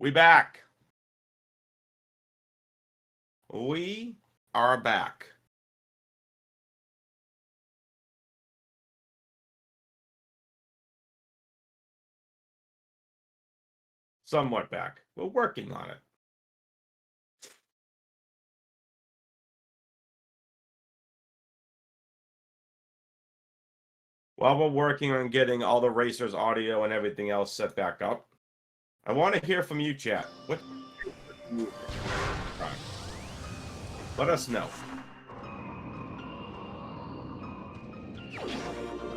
We back. We are back. Somewhat back. We're working on it. While we're working on getting all the racers' audio and everything else set back up, I want to hear from you, chat. What? Let us know.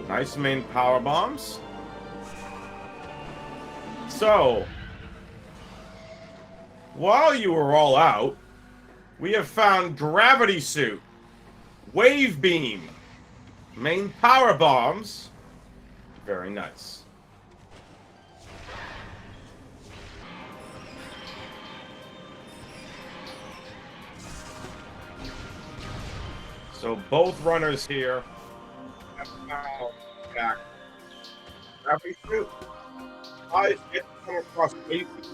Nice main power bombs. So, while you were all out, we have found gravity suit, wave beam, main power bombs. Very nice. So both runners here have found back. Gravity suit. Eyes get to come across wave beam.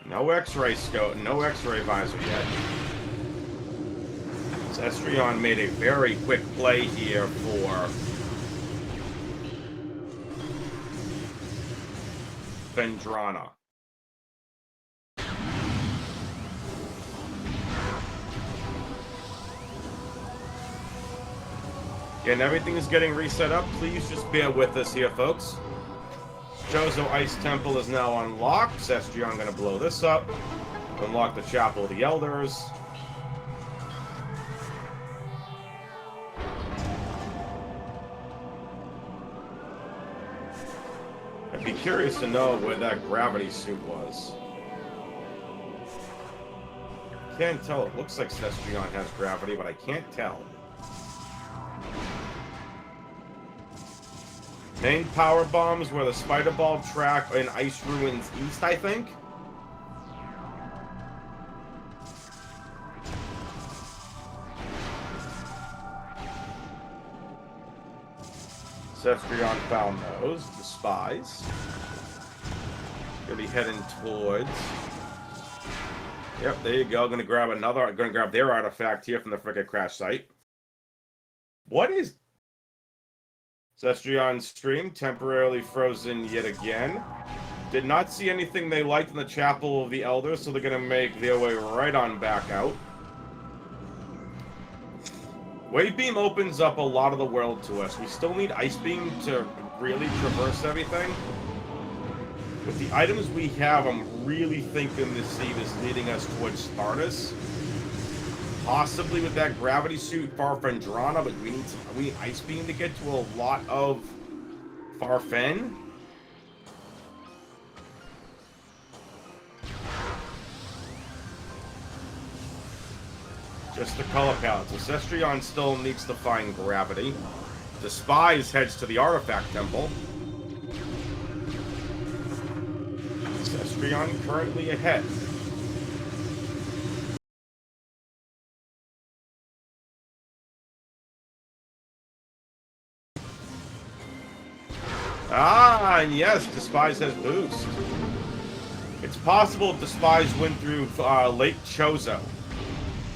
No X-ray scope, no X-ray visor yet. Cestrion made a very quick play here for Vendrana. Again, everything is getting reset up. Please just bear with us here, folks. Chozo Ice Temple is now unlocked. Cestrion gonna blow this up. Unlock the Chapel of the Elders. I'd be curious to know where that gravity suit was. Can't tell. It looks like Cestrion has gravity, but I can't tell. Main power bombs were the Spider Ball track in Ice Ruins East, I think. Cestrion found those. Dispize. Gonna be heading towards. Yep, there you go. Gonna grab another. Gonna grab their artifact here from the frickin' crash site. What is Cestrion's stream temporarily frozen yet again? Did not see anything they liked in the Chapel of the Elders, so they're gonna make their way right on back out. Wave Beam opens up a lot of the world to us. We still need Ice Beam to really traverse everything. With the items we have, I'm really thinking this seed is leading us towards Spartus. Possibly with that gravity suit, Farfendrana, but we need Ice Beam to get to a lot of Farfen. Just the color palette. So Cestrion still needs to find gravity. Dispize heads to the Artifact Temple. Cestrion currently ahead. Ah, and yes, Dispize has boost. It's possible Dispize went through Lake Chozo.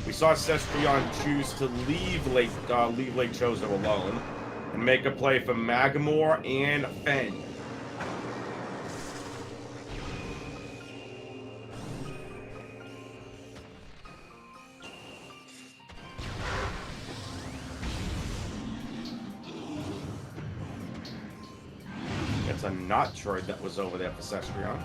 We saw Cestrion choose to leave Lake Chozo alone and make a play for Magamore and Fen. It's a Metroid that was over there for Cestrion.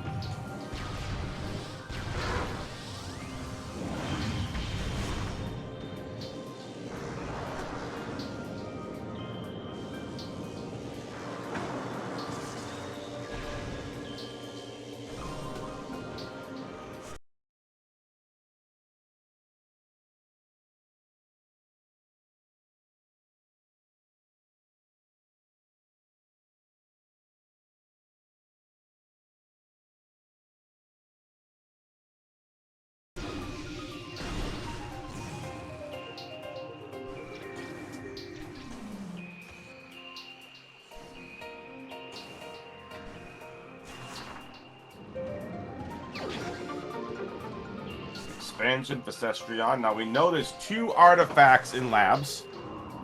expansion for Cestrion. Now, we know there's 2 artifacts in labs,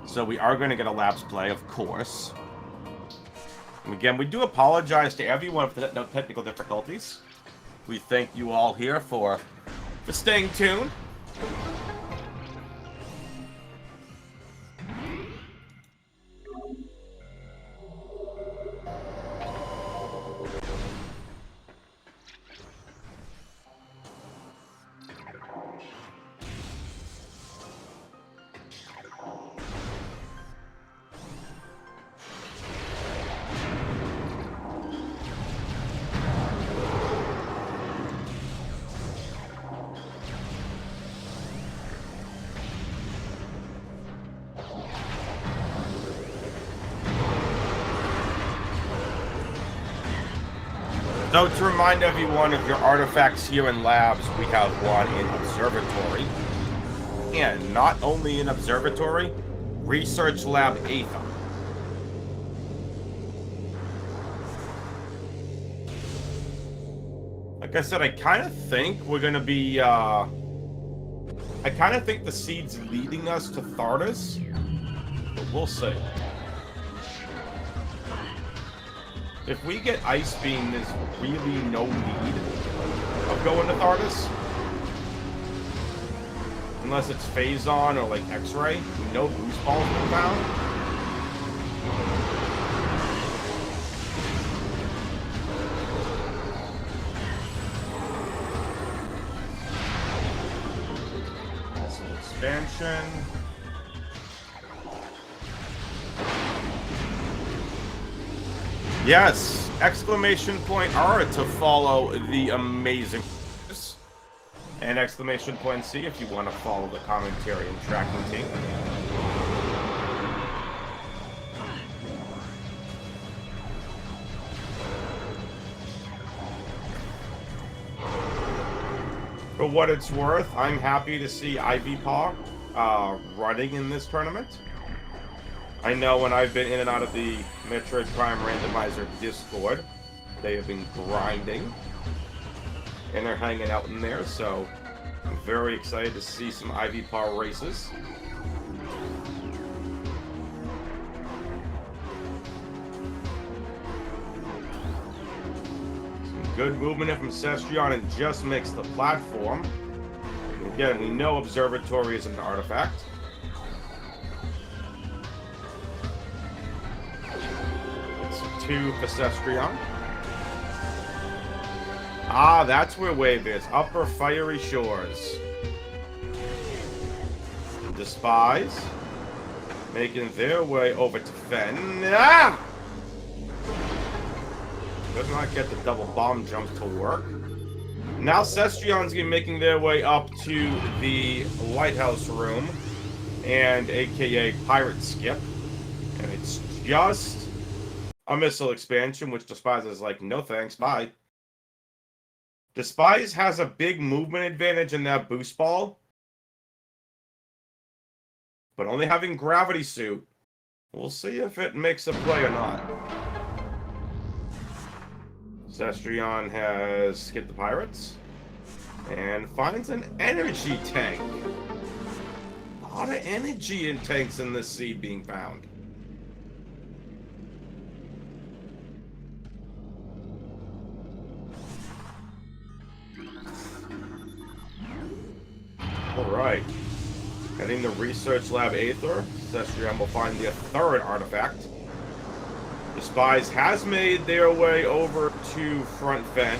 so we are going to get a labs play, of course. And again, we do apologize to everyone for the technical difficulties. We thank you all here for staying tuned. So to remind everyone of your artifacts here in labs, we have one in Observatory. And not only in Observatory, Research Lab Aether. Like I said, I kind of think we're going to be, I kind of think the seed's leading us to Thardus. But we'll see. If we get Ice Beam, there's really no need of going to Thardus. Unless it's Phazon or like X-Ray. We know Boost Ball's been found. Also expansion. Yes, exclamation point R to follow the amazing, and exclamation point C if you want to follow the commentary and tracking team. For what it's worth, I'm happy to see Ivy Paw running in this tournament. I know when I've been in and out of the Metroid Prime Randomizer Discord, they have been grinding, and they're hanging out in there, so I'm very excited to see some Ivy Paw races. Some good movement from Cestrion and just makes the platform. And again, we know Observatory is an artifact. To Cestrion. Ah, that's where Wave is. Upper Fiery Shores. Dispize. Making their way over to Fen. Ah! Does not get the double bomb jump to work. Now Cestrion's making their way up to the Lighthouse Room. And aka Pirate Skip. And it's just a missile expansion, which Dispize is like, no thanks, bye. Dispize has a big movement advantage in that boost ball. But only having Gravity Suit, we'll see if it makes a play or not. Cestrion has hit the Pirates. And finds an energy tank. A lot of energy in tanks in this seed being found. Alright. Heading to Research Lab Aether, Cestrion will find the 3rd artifact. Dispize has made their way over to Front Fen.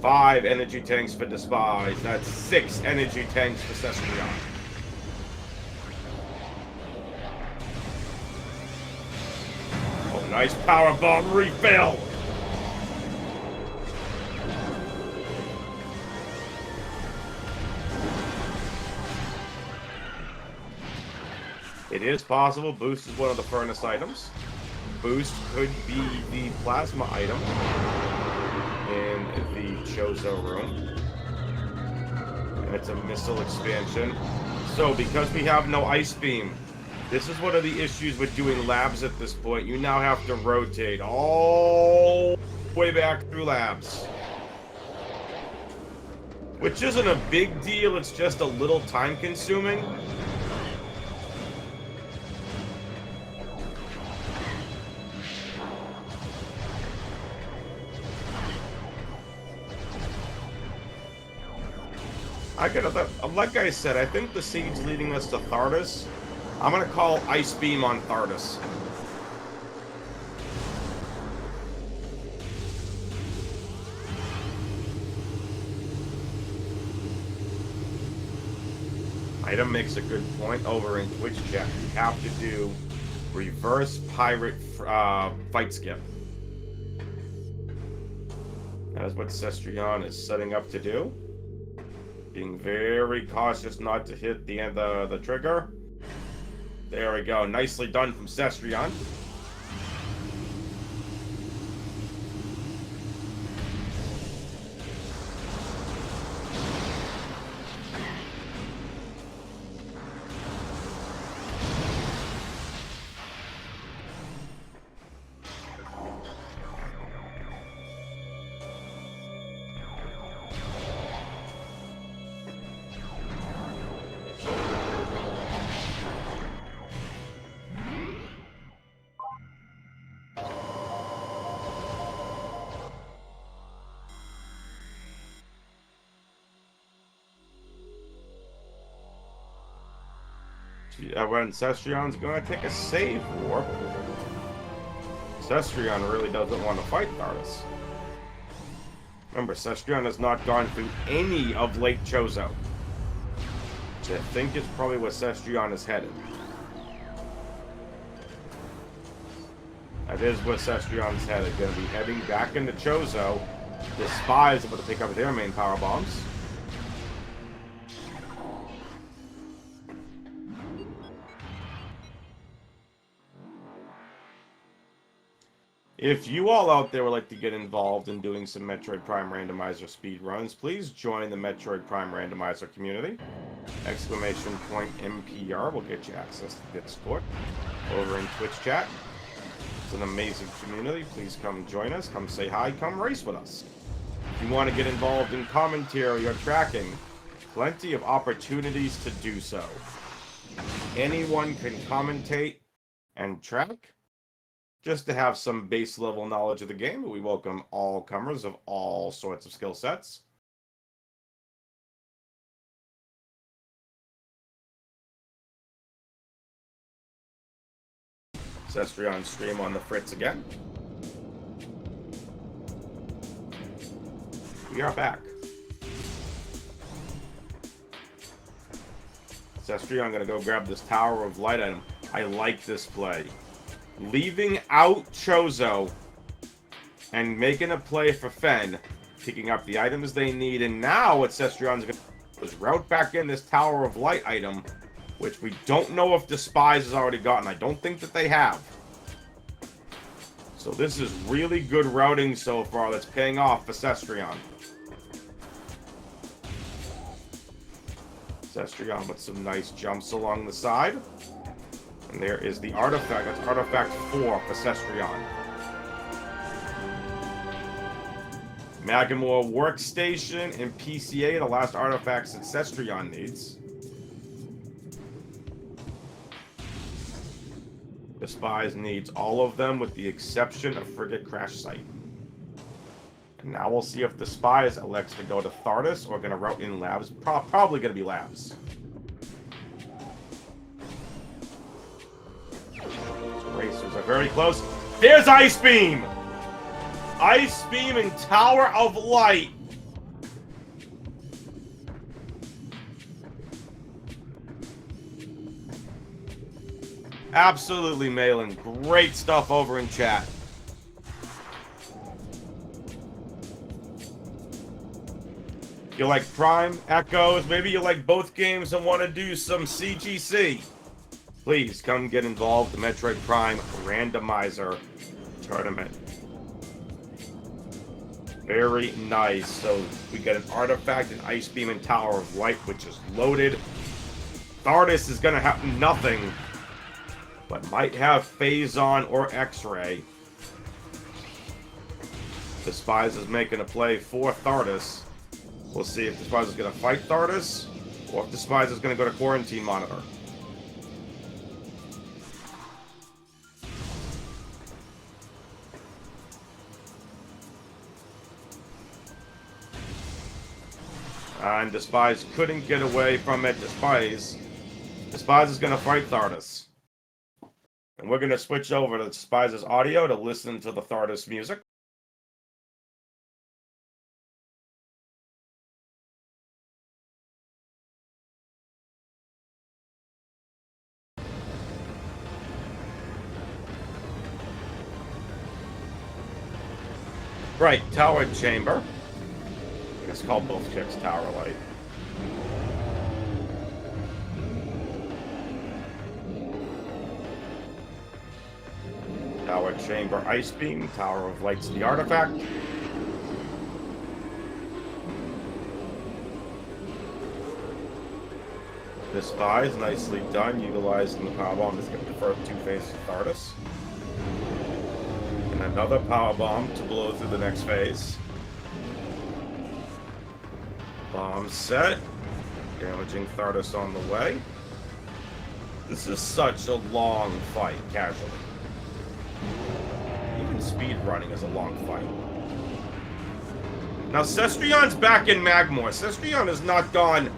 5 energy tanks for Dispize. That's 6 energy tanks for Cestrion. Oh, nice power bomb refill! It is possible Boost is one of the furnace items. Boost could be the plasma item in the Chozo room. And it's a missile expansion. So because we have no Ice Beam, this is one of the issues with doing labs at this point. You now have to rotate all the way back through labs. which isn't a big deal, it's just a little time consuming. Like I said, I think the seed's leading us to Thardus. I'm gonna call Ice Beam on Thardus. Item makes a good point over in Twitch chat. You have to do reverse pirate fight skip. That is what Cestrion is setting up to do. Being very cautious not to hit the end of the trigger. There we go. Nicely done from Cestrion. When Cestrion's going to take a save warp. Cestrion really doesn't want to fight Thardus. Remember, Cestrion has not gone through any of Lake Chozo, which I think is probably where Cestrion is headed. That is where Cestrion's headed. Going to be heading back into Chozo. Dispize able to pick up their main power bombs. If you all out there would like to get involved in doing some Metroid Prime Randomizer speedruns, please join the Metroid Prime Randomizer community. !MPR will get you access to Discord over in Twitch chat. It's an amazing community. Please come join us. Come say hi. Come race with us. If you want to get involved in commentary or tracking, plenty of opportunities to do so. Anyone can commentate and track. Just to have some base level knowledge of the game, we welcome all comers of all sorts of skill sets. Cestrion stream on the Fritz again. We are back. Cestrion, I'm gonna go grab this Tower of Light item. I like this play. Leaving out Chozo and making a play for Fen, picking up the items they need, and now what Cestrion's going to do is route back in this Tower of Light item, which we don't know if Dispize has already gotten. I don't think that they have. So this is really good routing so far that's paying off for Cestrion. Cestrion with some nice jumps along the side. And there is the artifact. That's artifact 4 for Cestrion. Magamore Workstation and PCA, the last artifacts that Cestrion needs. Dispize needs all of them with the exception of Frigate Crash Site. And now we'll see if Dispize elects to go to Thardus or going to route in Labs. Probably going to be Labs. Racers are very close. There's Ice Beam! Ice Beam and Tower of Light. Absolutely, Malin. Great stuff over in chat. You like Prime, Echoes, maybe you like both games and want to do some CGC. Please come get involved in the Metroid Prime Randomizer tournament. Very nice. So we get an artifact, an Ice Beam, and Tower of Light, which is loaded. Thardus is going to have nothing, but might have Phazon or X-Ray. Dispize is making a play for Thardus. We'll see if Dispize is going to fight Thardus, or if Dispize is going to go to Quarantine Monitor. And Dispize couldn't get away from it. Dispize is going to fight Thardus. And we're going to switch over to Dispize's audio to listen to the Thardus music. Right, Tower Chamber. It's called both chicks Tower Light. Tower Chamber Ice Beam. Tower of Light's the artifact. Dispize, nicely done, utilizing the power bomb to skip the first two phases of Thardus. And another power bomb to blow through the next phase. Bomb set. Damaging Thardus on the way. This is such a long fight, casually. Even speed running is a long fight. Now, Cestrion's back in Magmor. Cestrion has not gone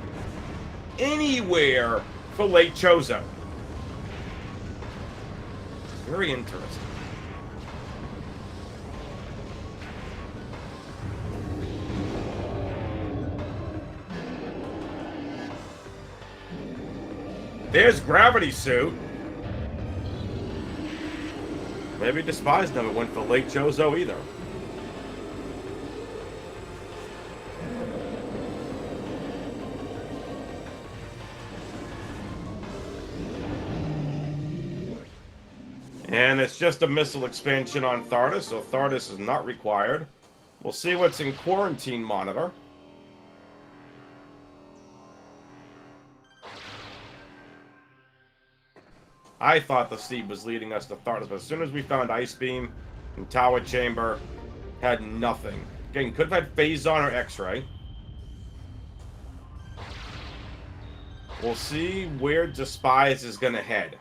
anywhere for Lake Chozo. Very interesting. There's Gravity Suit. Maybe Dispize never went for Lake Chozo either. And it's just a missile expansion on Thardus, so Thardus is not required. We'll see what's in Quarantine Monitor. I thought the seed was leading us to Thardus, but as soon as we found Ice Beam and Tower Chamber, had nothing. Again, could have had Phazon or X-Ray. We'll see where Dispize is going to head.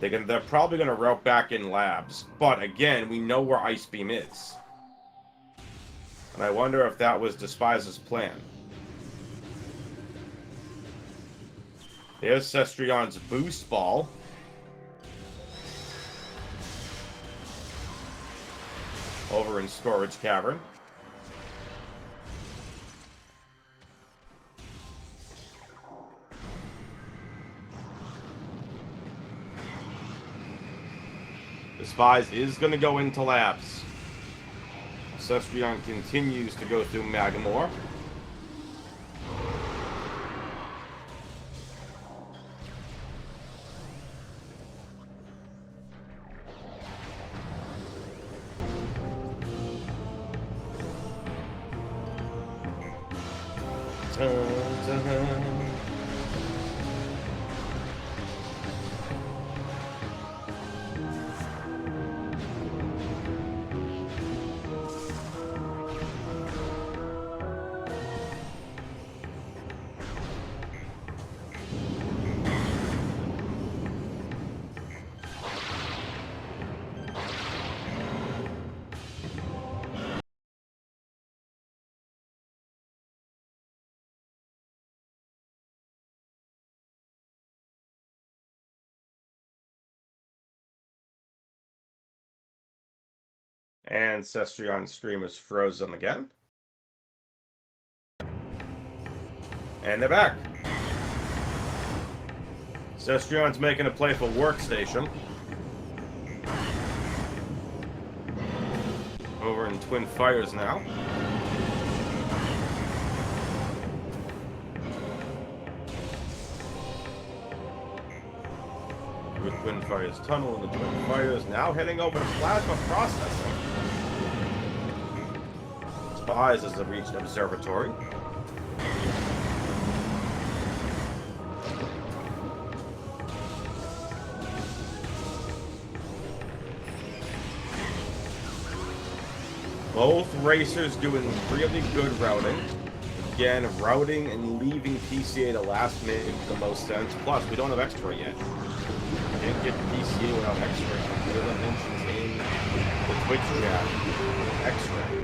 They're probably going to route back in labs. But again, we know where Ice Beam is. And I wonder if that was Dispize's plan. There's Cestrion's boost ball. Over in Storage Cavern. Dispize is going to go into labs. Cestrion continues to go through Magmor. And Cestrion's stream is frozen again. And they're back. Cestrion's making a play for Workstation. Over in Twin Fires now. With Twin Fires Tunnel and the Twin Fires now heading over to Plasma Processing. Dispize has reached Observatory. Both racers doing really good routing. Again, routing and leaving PCA to last makes the most sense. Plus, we don't have X-ray yet. We can't get PCA without X-ray. Dylan mentions in the Twitch chat. X-ray.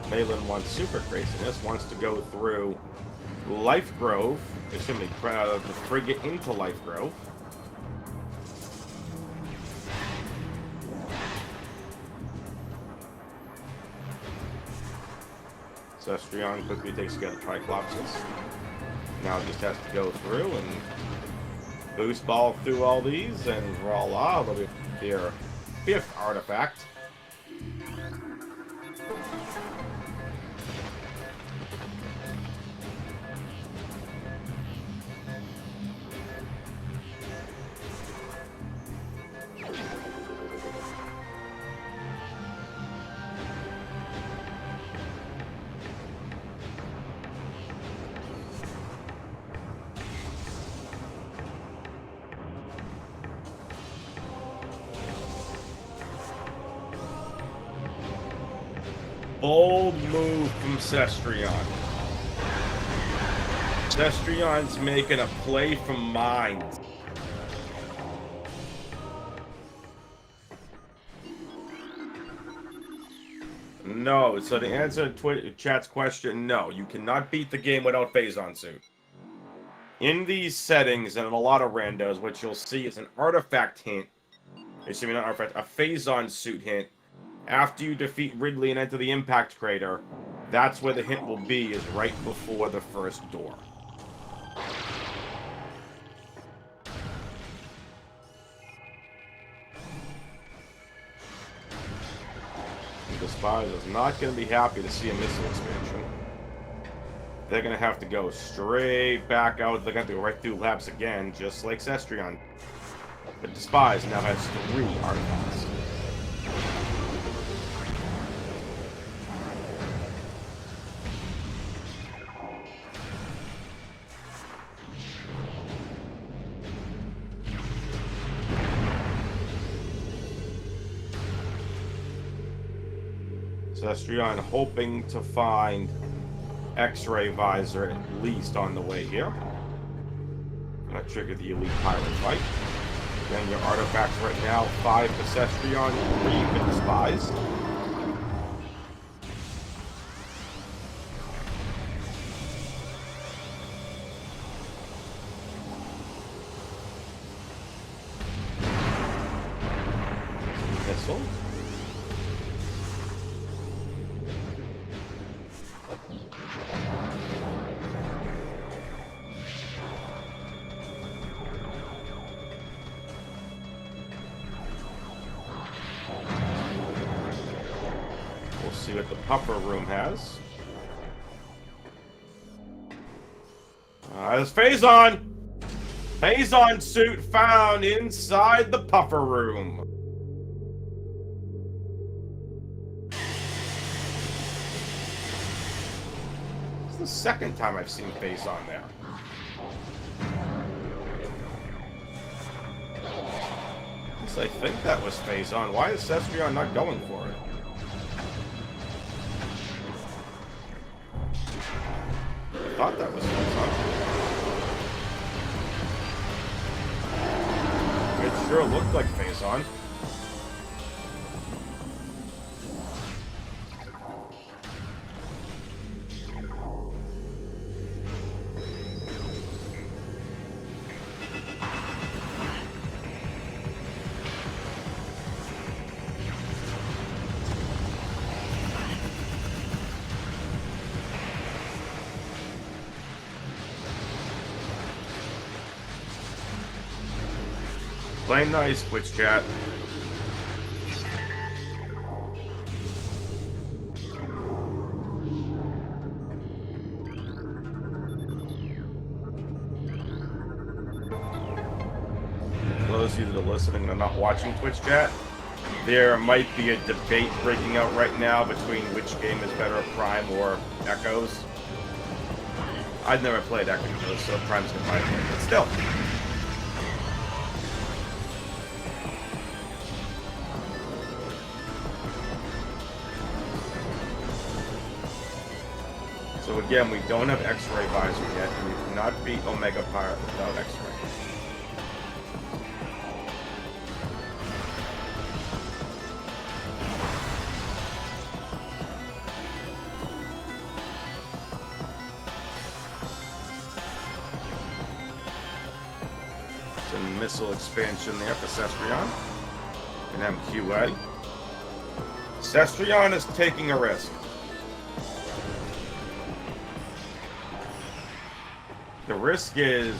Malin wants super craziness, wants to go through Life Grove, assuming the frigate into Life Grove. Cestrion quickly takes care of the Triclopsis. Now just has to go through and boost ball through all these, and voila, there'll be a fifth artifact. Bold move from Cestrion. Cestrion's making a play from mind. No, so to answer chat's question, no, you cannot beat the game without Phazon Suit. In these settings and in a lot of randos, what you'll see is an artifact hint. Excuse me, not artifact, a Phazon Suit hint. After you defeat Ridley and enter the impact crater, that's where the hint will be, is right before the first door. Dispize is not going to be happy to see a missile expansion. They're going to have to go straight back out. They're going to go right through labs again, just like Cestrion. But Dispize now has 3 artifacts. Cestrion hoping to find X-ray visor at least on the way here. Gonna trigger the elite pirate fight. Then your artifacts right now, 5 for Cestrion, 3 for Dispize. Missile. See what the puffer room has. There's Phazon! Phazon suit found inside the puffer room. It's the second time I've seen Phazon there. I think that was Phazon. Why is Cestrion not going for it? I thought that was Phazon. It sure looked like Phazon. Play nice, Twitch chat. For those of you that are listening and are not watching Twitch chat, there might be a debate breaking out right now between which game is better, Prime or Echoes. I've never played Echo, so Prime's gonna buy it, but still. So again, we don't have X-ray visor yet, and we cannot beat Omega Pirate without X-ray. Some missile expansion there for Cestrion and MQA. Cestrion is taking a risk. The risk is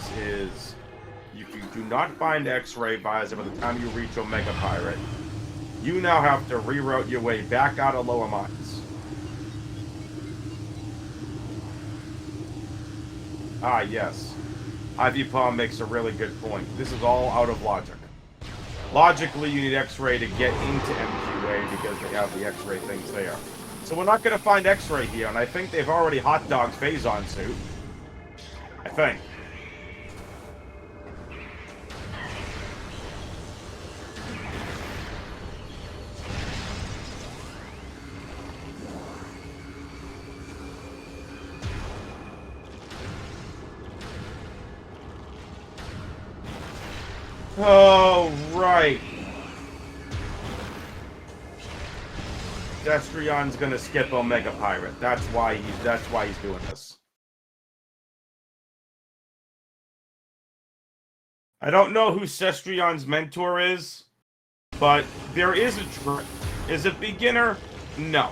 if you do not find X-ray visor by the time you reach Omega Pirate, you now have to reroute your way back out of Lower Mines. Ah, yes. Ivy Palm makes a really good point. This is all out of logic. Logically, you need X-ray to get into MQA because they have the X-ray things there. So we're not going to find X-ray here, and I think they've already hot dogged Phazon suit. I think. Oh, right. Cestrion's gonna skip Omega Pirate. That's why he's doing this. I don't know who Cestrion's mentor is, but there is a trick. Is it beginner? No.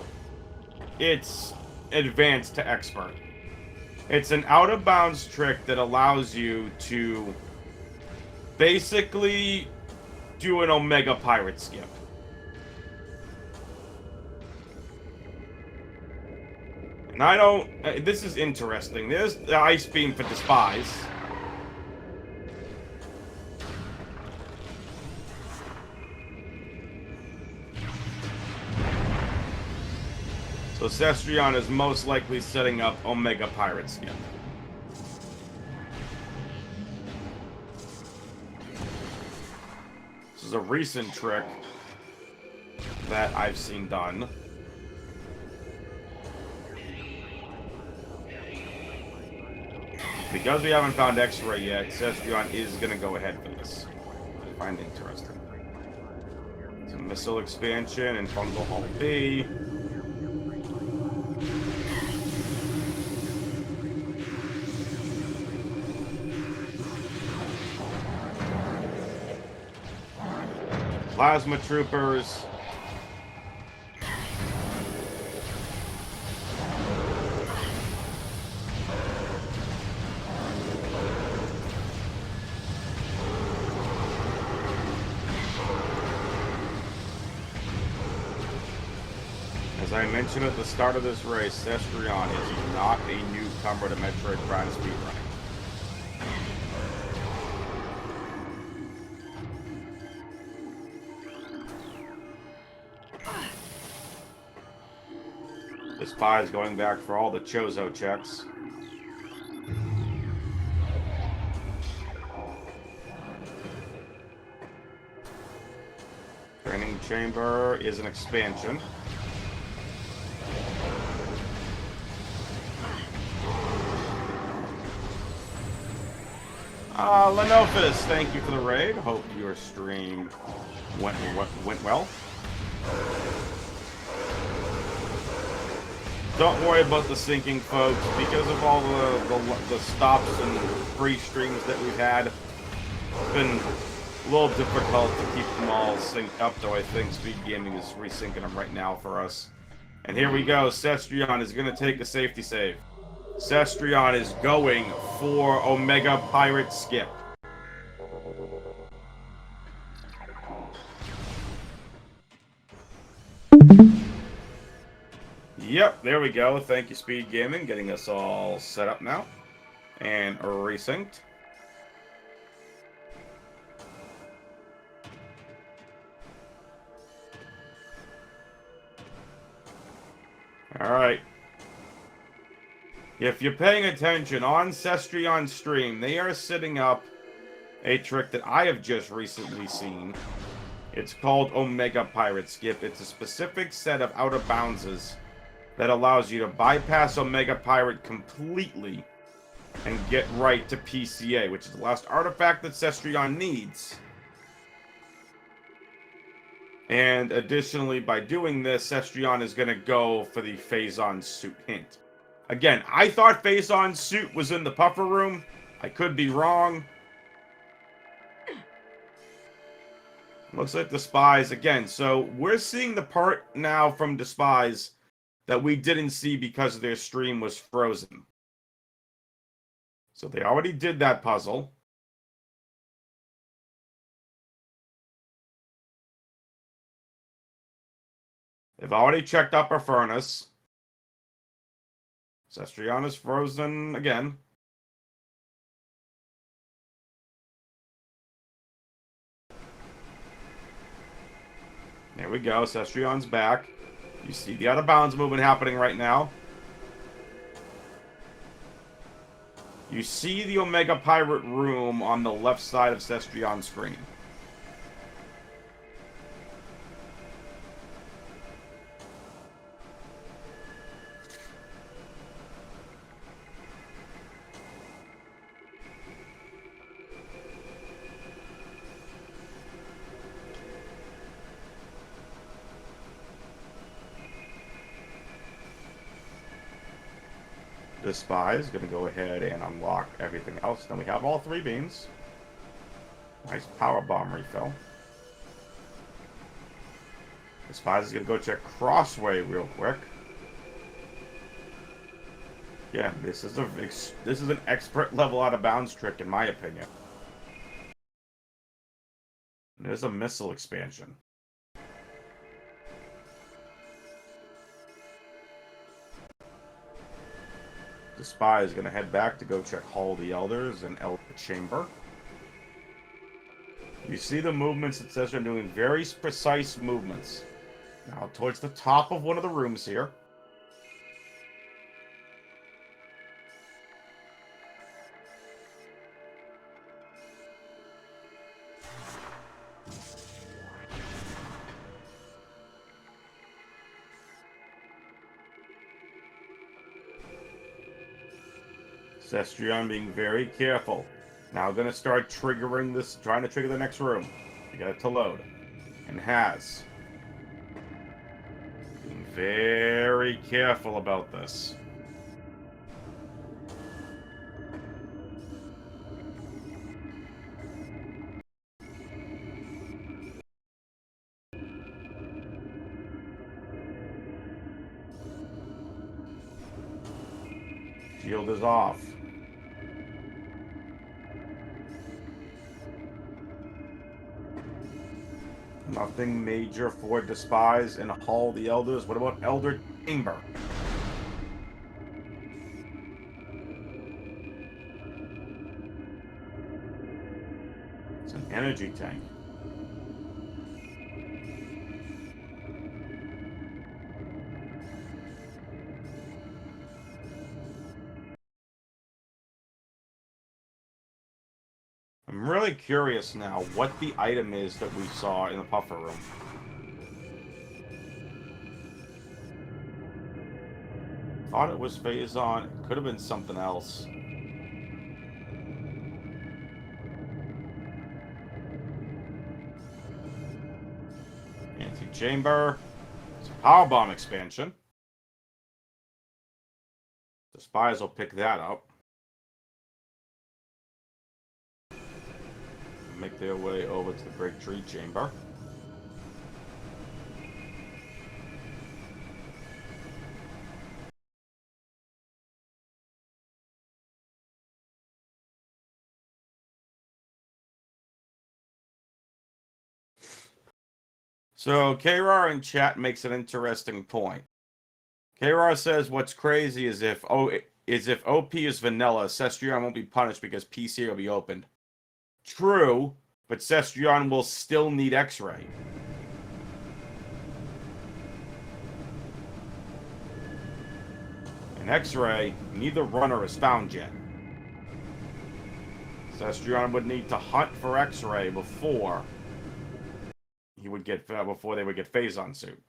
It's advanced to expert. It's an out-of-bounds trick that allows you to basically do an Omega Pirate skip. And I don't... this is interesting. There's the Ice Beam for Dispize. So Cestrion is most likely setting up Omega Pirate skip. This is a recent trick that I've seen done. Because we haven't found X-ray yet, Cestrion is going to go ahead for this. I find it interesting. Some missile expansion and Fungal Hall B. Plasma Troopers. As I mentioned at the start of this race, Cestrion is not a newcomer to Metroid Prime speedrunning. Dispize going back for all the Chozo checks. Training Chamber is an expansion. Lenofis, thank you for the raid. Hope your stream went well. Don't worry about the syncing, folks, because of all the stops and free streams that we've had. It's been a little difficult to keep them all synced up, though I think SpeedGaming is resyncing them right now for us. And here we go. Cestrion is going to take a safety save. Cestrion is going for Omega Pirate skip. Yep, there we go. Thank you, SpeedGaming, getting us all set up now and resynced. All right. If you're paying attention, on Cestrion's stream, they are setting up a trick that I have just recently seen. It's called Omega Pirate Skip. It's a specific set of out-of-boundses that allows you to bypass Omega Pirate completely and get right to PCA, which is the last artifact that Cestrion needs. And additionally, by doing this, Cestrion is going to go for the Phazon suit hint. Again, I thought Phazon's suit was in the puffer room. I could be wrong. Looks like Dispize again. So we're seeing the part now from Dispize that we didn't see because their stream was frozen. So they already did that puzzle. They've already checked upper furnace. Cestrion is frozen again. There we go. Cestrion's back. You see the out of bounds movement happening right now. You see the Omega Pirate room on the left side of Cestrion's screen. Dispize is going to go ahead and unlock everything else. Then we have all three beams. Nice power bomb refill. Dispize is going to go check Crossway real quick. Yeah, this is an expert level out of bounds trick in my opinion. There's a missile expansion. Dispize is going to head back to go check Hall of the Elders and Elder Chamber. You see the movements it says they're doing very precise movements. Now towards the top of one of the rooms here. Cestrion being very careful. Now going to start triggering this, trying to trigger the next room. You get it to load. And has. Being very careful about this. Shield is off. Nothing major for Dispize in Hall of the Elders. What about Elder Chamber? It's an energy tank. I'm really curious now what the item is that we saw in the puffer room. Thought it was Phazon. It could have been something else. Anti-chamber. It's a power bomb expansion. The spies will pick that up. Make their way over to the Break Tree Chamber. So KRAR in chat makes an interesting point. KRAR says what's crazy is if OP is vanilla, Cestrion won't be punished because PC will be opened. True, but Cestrion will still need X-Ray. An X-ray, neither runner is found yet. Cestrion would need to hunt for X-ray before they would get Phazon suit.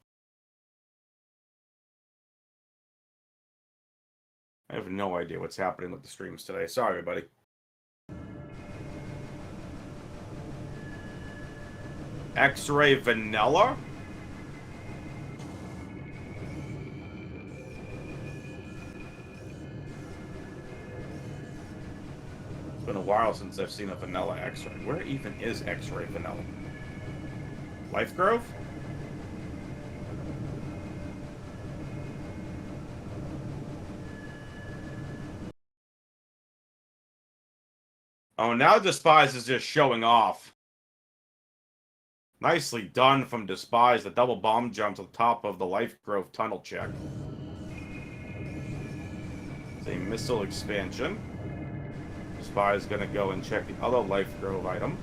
I have no idea what's happening with the streams today. Sorry, everybody. X-ray vanilla? It's been a while since I've seen a vanilla X-ray. Where even is X-ray vanilla? Life Grove? Oh, now Dispize is just showing off. Nicely done from Dispize. The double bomb jump to the top of the Life Grove tunnel check. It's a missile expansion. Dispize is going to go and check the other Life Grove item.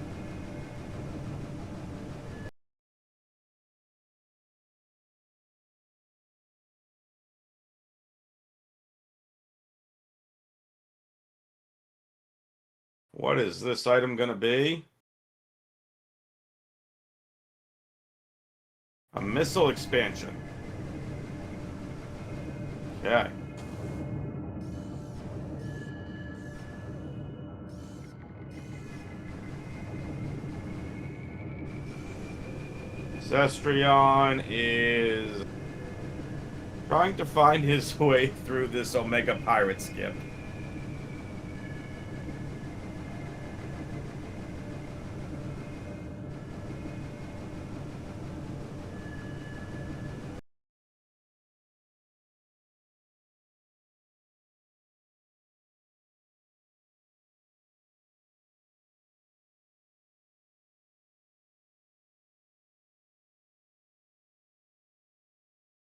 What is this item going to be? A missile expansion. Okay. Cestrion is trying to find his way through this Omega Pirate skip.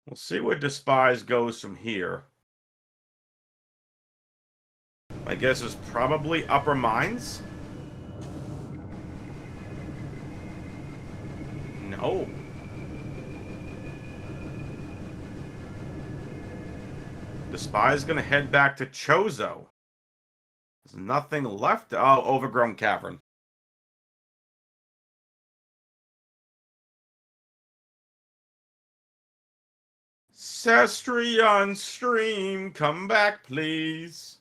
We'll see where Dispize goes from here. My guess is probably upper mines. No. Dispize gonna head back to Chozo. There's nothing left. Oh, overgrown cavern. Cestrion stream, come back, please.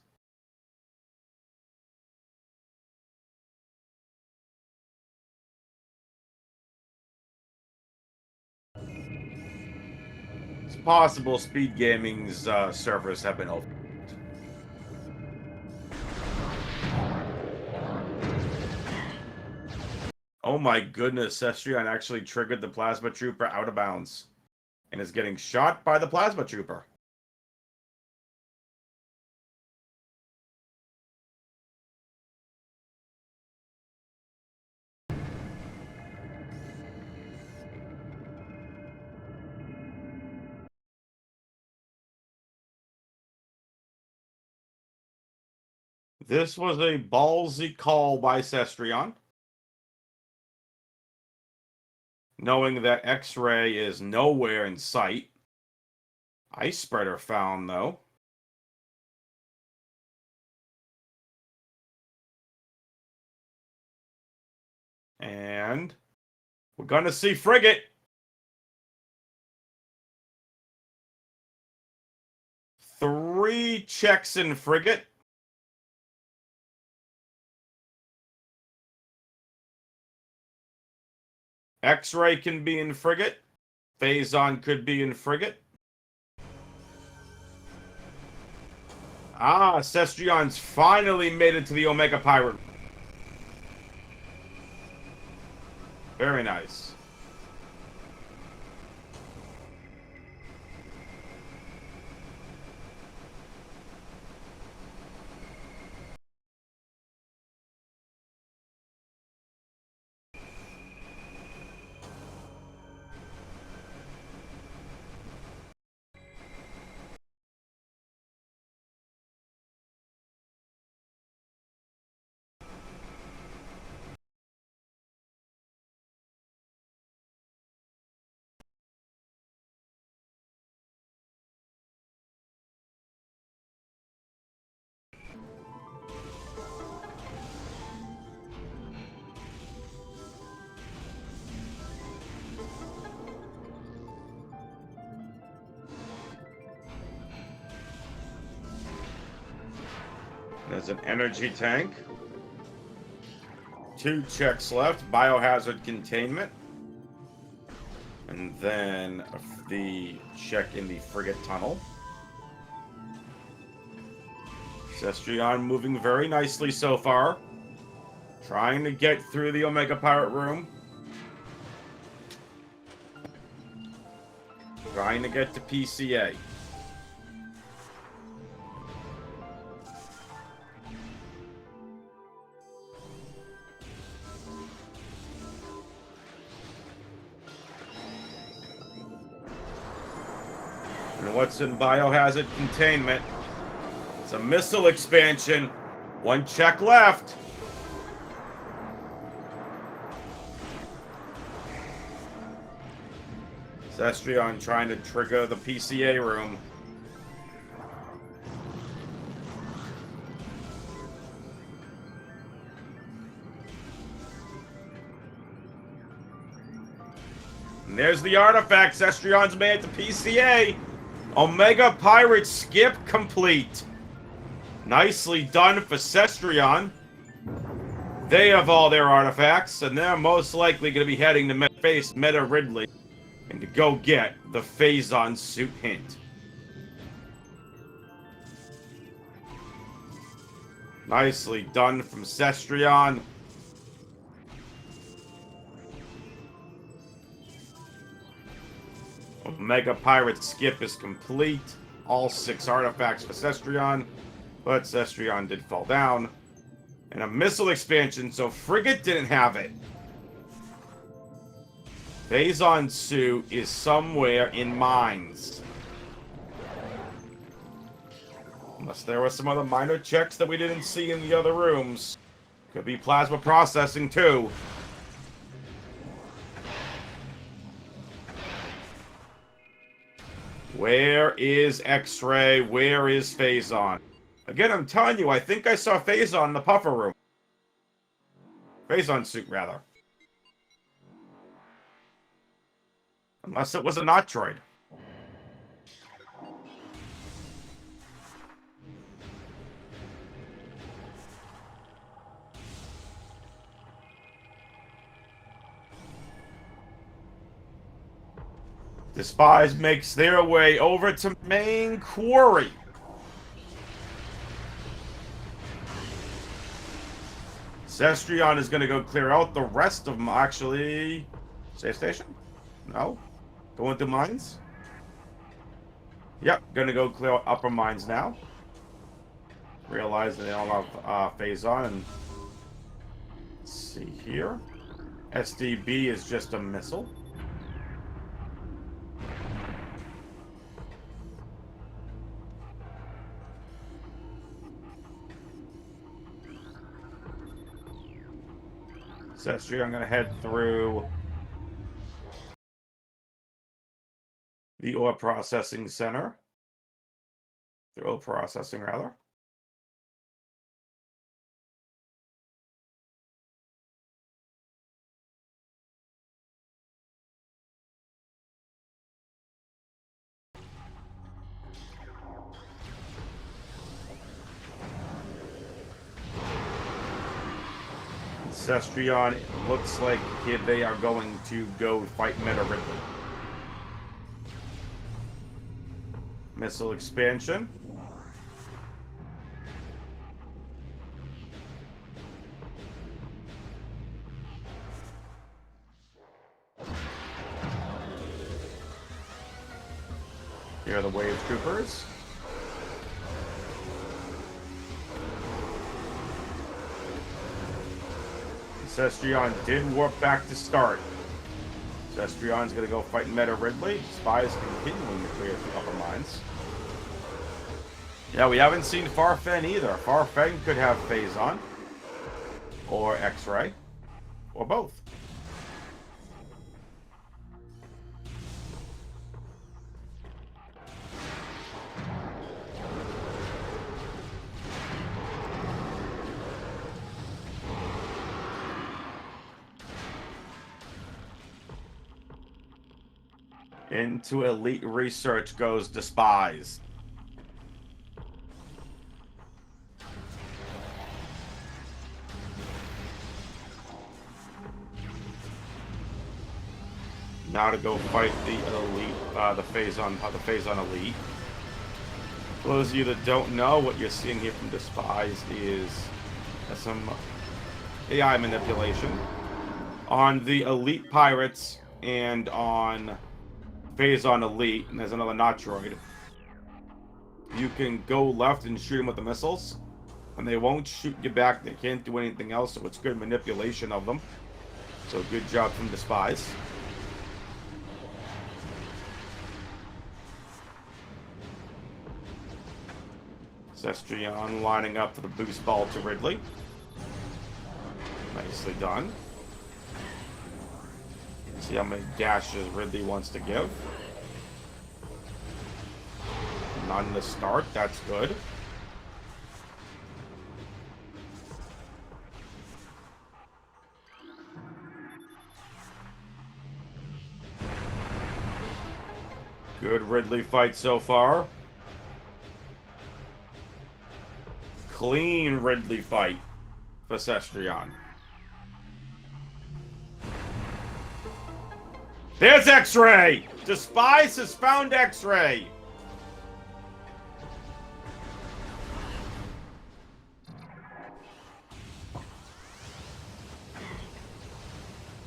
It's possible SpeedGaming's servers have been opened. Oh my goodness, Cestrion actually triggered the Plasma Trooper out of bounds. And is getting shot by the Plasma Trooper. This was a ballsy call by Cestrion. Knowing that X-ray is nowhere in sight. Ice Spreader found, though. And we're going to see Frigate. 3 checks in Frigate. X-ray can be in Frigate. Phazon could be in Frigate. Ah, Cestrion's finally made it to the Omega Pirate. Very nice. There's an energy tank. 2 checks left. Biohazard containment. And then the check in the frigate tunnel. Cestrion moving very nicely so far. Trying to get through the Omega Pirate Room. Trying to get to PCA. And what's in biohazard containment? It's a missile expansion. 1 check left. Cestrion trying to trigger the PCA room. And there's the artifact. Cestrion's made it to PCA. Omega Pirate skip complete. Nicely done for Cestrion. They have all their artifacts, and they're most likely going to be heading to face Meta Ridley and to go get the Phazon suit hint. Nicely done from Cestrion. Omega Pirate skip is complete. All 6 artifacts for Cestrion, but Cestrion did fall down. And a missile expansion, so Frigate didn't have it. Phazon suit is somewhere in mines. Unless there were some other minor checks that we didn't see in the other rooms. Could be plasma processing too. Where is X-Ray? Where is Phazon? Again, I'm telling you, I think I saw Phazon in the puffer room. Phazon suit, rather. Unless it was a Metroid. Dispize makes their way over to main quarry. Cestrion is going to go clear out the rest of them. Actually, safe station? No. Going to mines? Yep, going to go clear out upper mines now. Realize that they don't have Phazon. And let's see here. SDB is just a missile. Cestrion, I'm going to head through the ore processing center. The ore processing, rather. Cestrion, it looks like they are going to go fight Meta Ridley. Missile expansion. Here are the wave troopers. Cestrion did warp back to start. Cestrion's going to go fight Meta Ridley. Spy is continuing to clear the upper mines. Yeah, we haven't seen Farfen either. Farfen could have Phazon. Or X-Ray. Or both. Into elite research goes Dispize. Now to go fight the elite, the Phazon elite. For those of you that don't know, what you're seeing here from Dispize is some AI manipulation on the elite pirates and on Phazon elite, and there's another Metroid. You can go left and shoot them with the missiles, and they won't shoot you back. They can't do anything else, so it's good manipulation of them. So good job from Dispize. Cestrion lining up for the boost ball to Ridley. Nicely done. See how many dashes Ridley wants to give. None to start, that's good. Good Ridley fight so far. Clean Ridley fight for Cestrion. There's X-Ray! Dispize has found X-Ray!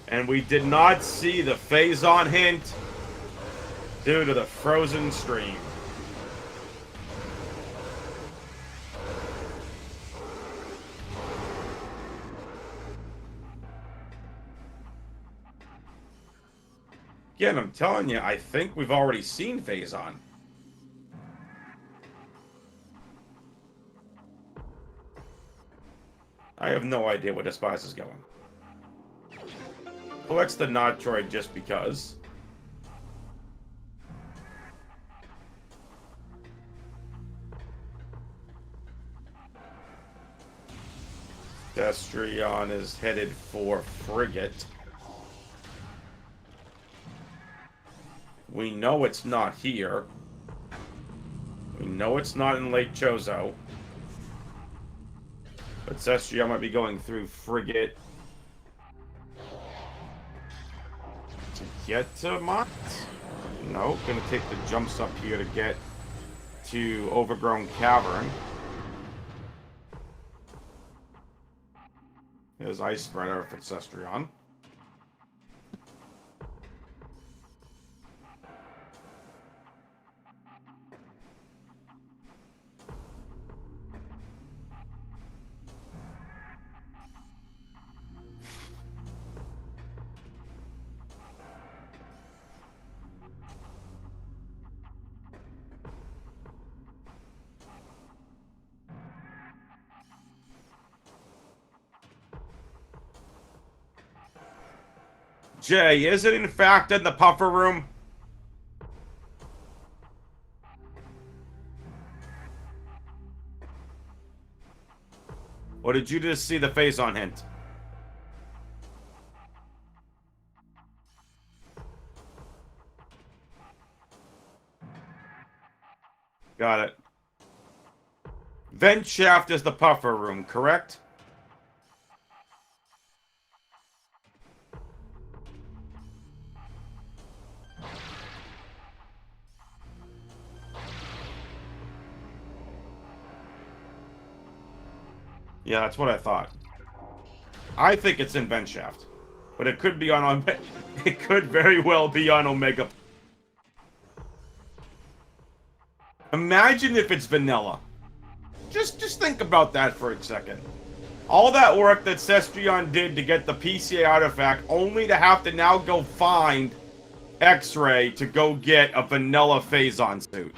And we did not see the Phazon hint due to the frozen stream. Again, I'm telling you, I think we've already seen Phazon. I have no idea where Dispize is going. Collects the Metroid just because. Cestrion is headed for Frigate. We know it's not here. We know it's not in Lake Chozo. But Cestrion might be going through Frigate to get to Mont. No, gonna take the jumps up here to get to Overgrown Cavern. There's Ice Spreader for Cestrion. Jay, is it in fact in the puffer room? Or did you just see the Phazon hint? Got it. Vent shaft is the puffer room, correct? Yeah, that's what I thought. I think it's in Vent Shaft. But it could be on it could very well be on Omega. Imagine if it's vanilla. Just think about that for a second. All that work that Cestrion did to get the PCA artifact, only to have to now go find X-Ray to go get a vanilla Phazon suit.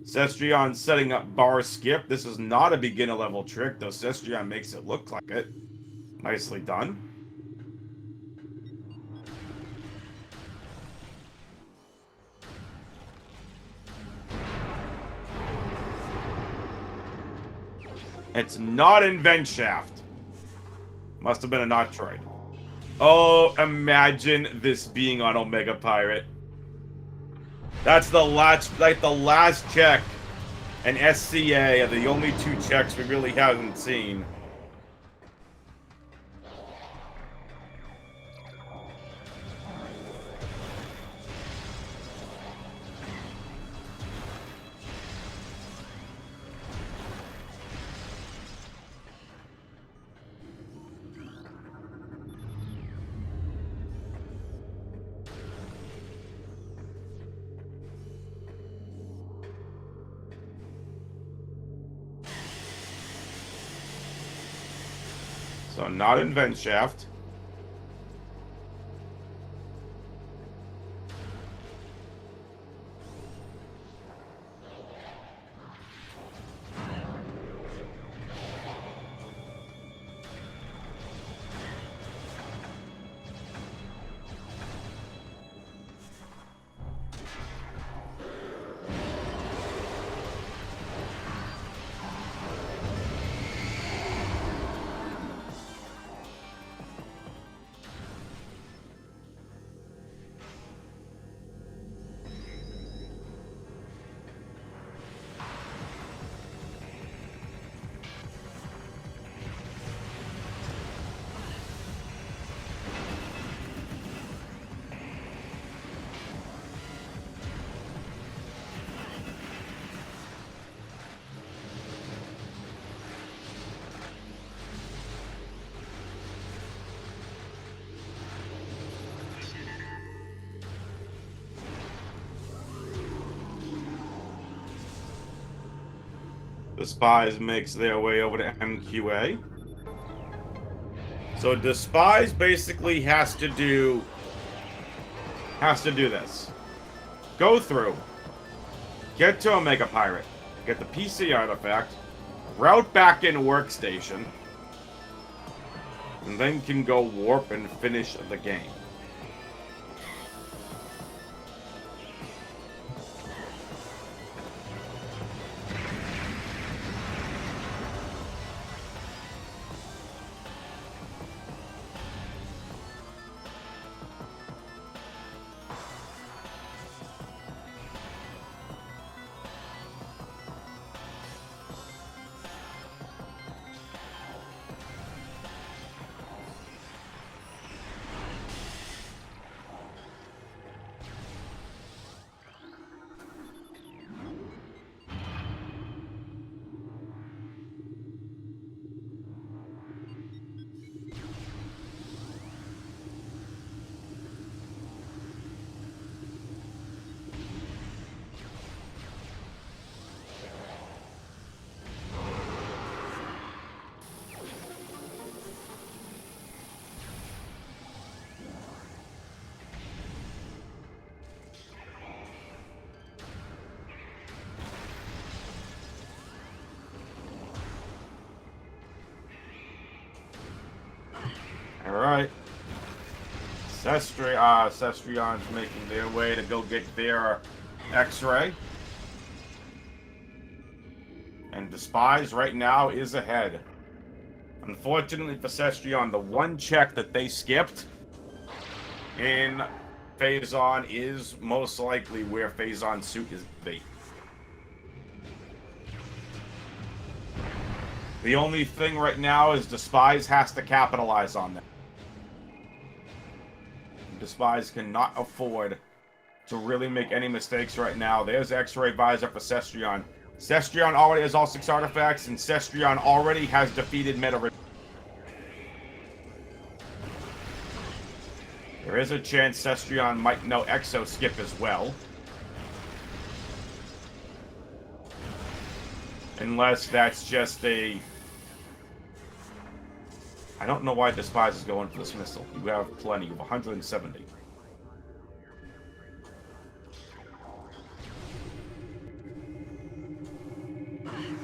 Cestrion setting up bar skip. This is not a beginner level trick, though Cestrion makes it look like it. Nicely done. It's not in Vent Shaft. Must have been a Metroid. Oh, imagine this being on Omega Pirate. That's the last check. And SCA are the only two checks we really haven't seen. So not in vent shaft. Dispize makes their way over to MQA. So Dispize basically has to do this. Go through, get to Omega Pirate, get the PC artifact, route back in workstation, and then can go warp and finish the game. Alright. Cestrion's making their way to go get their X-ray. And Dispize right now is ahead. Unfortunately for Cestrion, the one check that they skipped in Phazon is most likely where Phazon's suit is bait. The only thing right now is Dispize has to capitalize on that. Dispize cannot afford to really make any mistakes right now. There's X-Ray Visor for Cestrion. Cestrion already has all 6 artifacts, and Cestrion already has defeated Metroid. There is a chance Cestrion might know Exo skip as well. Unless that's just a... I don't know why Dispize is going for this missile. You have plenty. You have 170.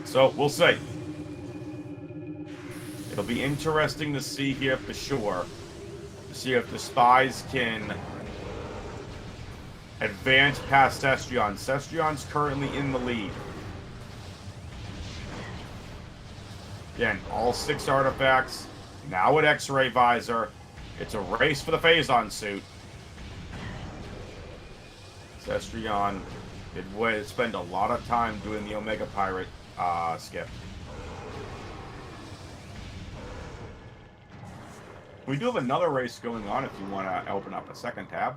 So, we'll see. It'll be interesting to see here for sure. To see if Dispize can advance past Cestrion. Cestrion's currently in the lead. Again, all 6 artifacts. Now with X-Ray Visor. It's a race for the Phazon suit. Cestrion did spend a lot of time doing the Omega Pirate skip. We do have another race going on if you want to open up a second tab.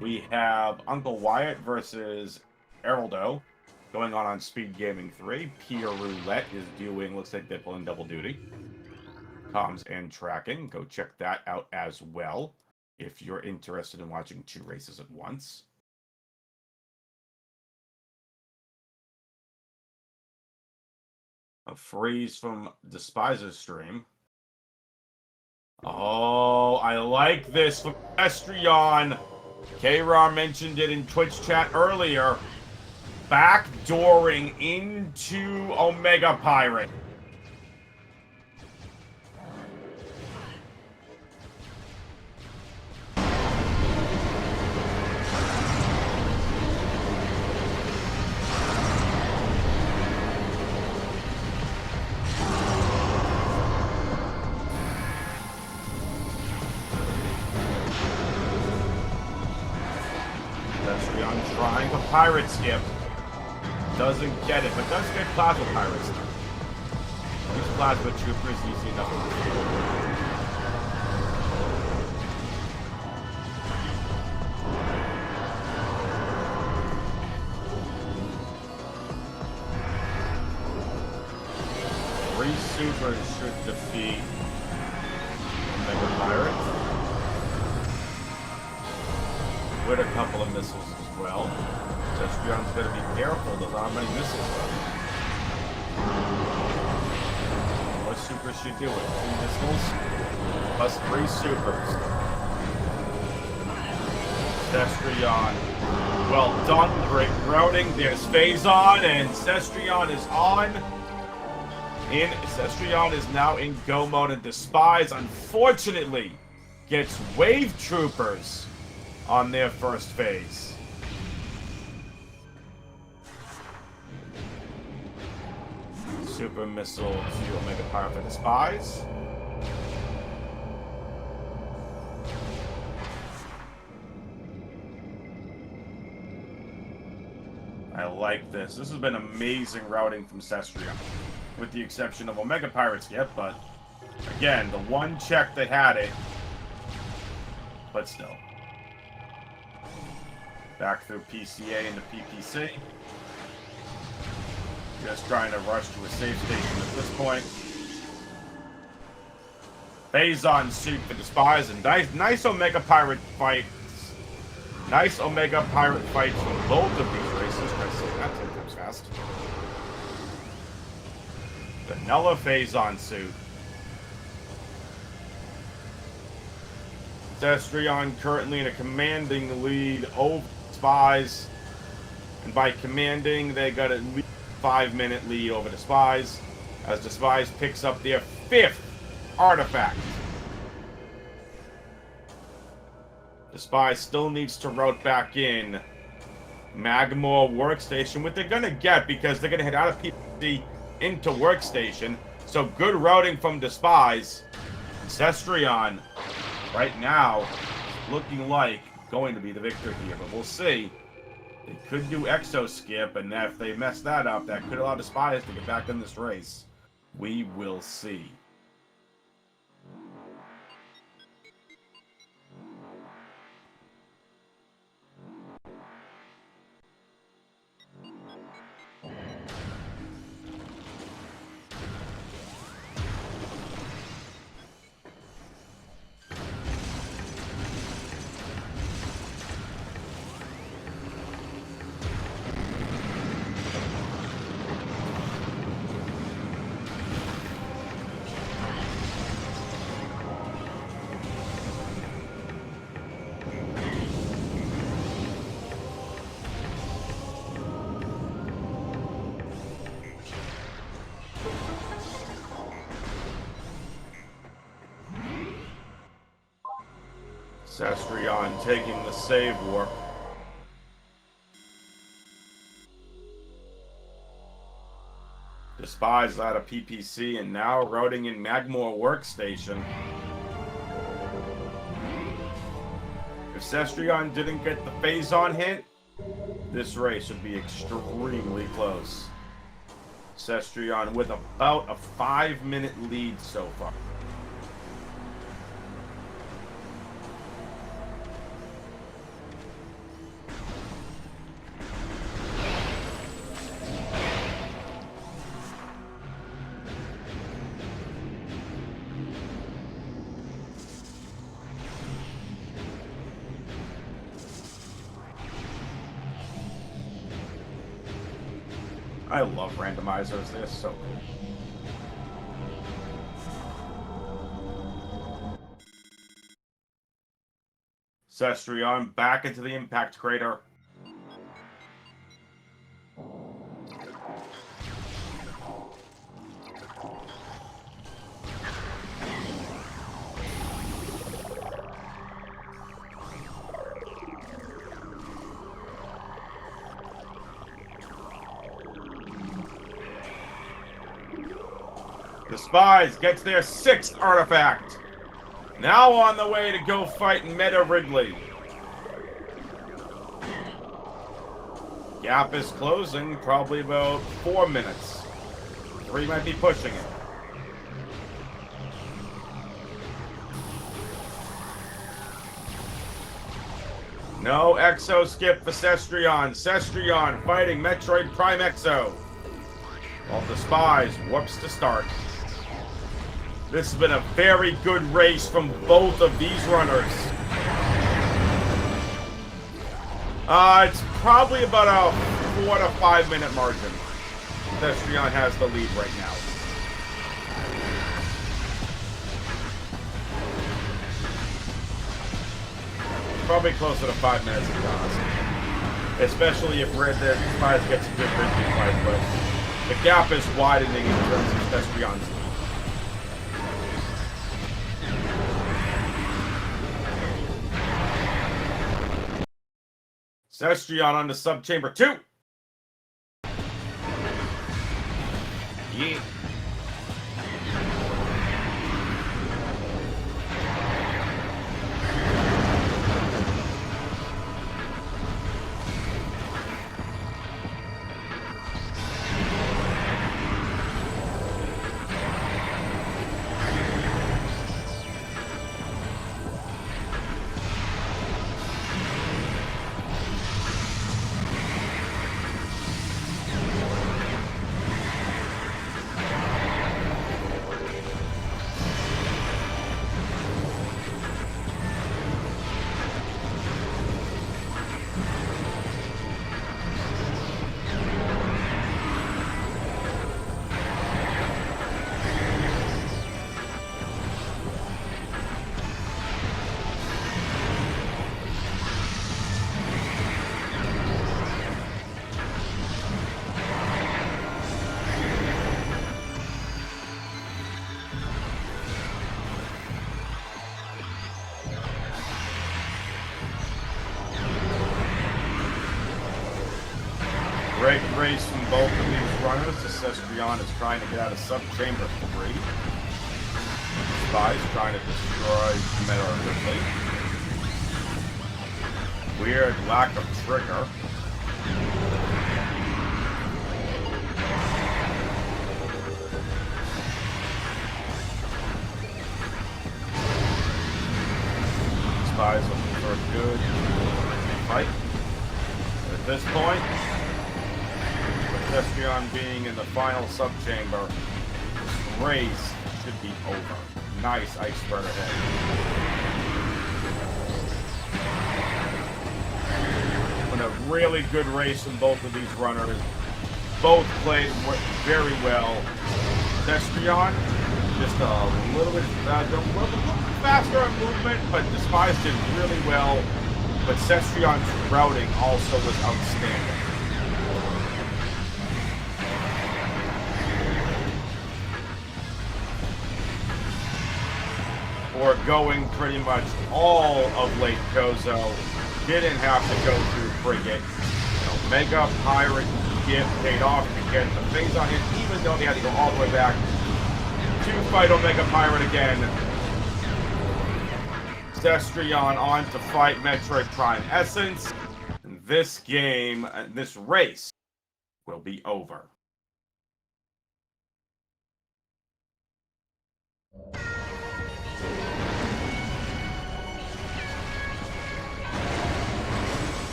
We have Uncle Wyatt versus Eraldo going on SpeedGaming 3. Pure Roulette is doing, looks like they're pulling double duty. Comms and tracking. Go check that out as well if you're interested in watching 2 races at once. A freeze from Despize's stream. Oh, I like this from Cestrion. K-Rar mentioned it in Twitch chat earlier. Backdooring into Omega Pirate. Cestrion trying for Pirate Skip. Doesn't get it, but does get Plasma Pirates. These Plasma Troopers, you see nothing. Three Supers should defeat Omega Pirate. With a couple of missiles as well. Cestrion's got to be careful. There's not many missiles left. What supers should do it? 2 missiles plus 3 supers. Cestrion. Well done. Great routing. There's Phazon, and Cestrion is on. Cestrion is now in go mode, and Dispize, unfortunately, gets Wave Troopers on their first phase. Super missile to Omega Pirate for Dispize. I like this. This has been amazing routing from Cestrion, with the exception of Omega Pirates yet, but again, the one check they had it, but still. Back through PCA into PPC. Just trying to rush to a safe station at this point. Phazon suit for Dispize, and nice Omega Pirate fights. Nice Omega Pirate fights from both of these races. Try to say that 10 times fast. Vanilla Phazon suit. Cestrion currently in a commanding lead over Dispize. And by commanding, they got at least 5-minute lead over Dispize, as Dispize picks up their 5th artifact. Dispize still needs to route back in Magmore Workstation, what they're going to get because they're going to head out of PPC into Workstation. So good routing from Dispize. Cestrion, right now, looking like going to be the victor here, but we'll see. They could do Exo Skip, and if they mess that up, that could allow Dispize to get back in this race. We will see. Cestrion taking the save warp. Dispize out of PPC and now routing in Magmore Workstation. If Cestrion didn't get the Phazon hit, this race would be extremely close. Cestrion with about a 5-minute lead so far. I love randomizers, they're so cool. Cestrion back into the impact crater. Dispize gets their 6th artifact. Now on the way to go fight Meta Ridley. Gap is closing, probably about 4 minutes. 3 might be pushing it. No Exo skip for Cestrion. Cestrion fighting Metroid Prime Exo. While Dispize whoops to start. This has been a very good race from both of these runners. It's probably about a 4 to 5 minute margin. Cestrion has the lead right now. Probably closer to 5 minutes, to be honest. Especially if Dispize gets a good Ridley fight, but the gap is widening in terms of Cestrion's lead. Cestrion on to Subchamber 2. Yeah. Great race from both of these runners. The Cestrion is trying to get out of Subchamber 3. Dispize trying to destroy Meta Ridley. Weird lack of trigger. Dispize looking for a good fight. At this point, Cestrion being in the final subchamber, this race should be over. Nice ice spread ahead. Been a really good race from both of these runners. Both played very well. Cestrion just a little bit faster in movement, but Dispize did really well. But Cestrion's routing also was outstanding. Or going pretty much all of Lake Kozo. Didn't have to go through Frigate. Mega Pirate gift paid off to get the things on him, even though they had to go all the way back to fight Omega Pirate again. Cestrion on to fight Metroid Prime Essence. And this game, this race, will be over.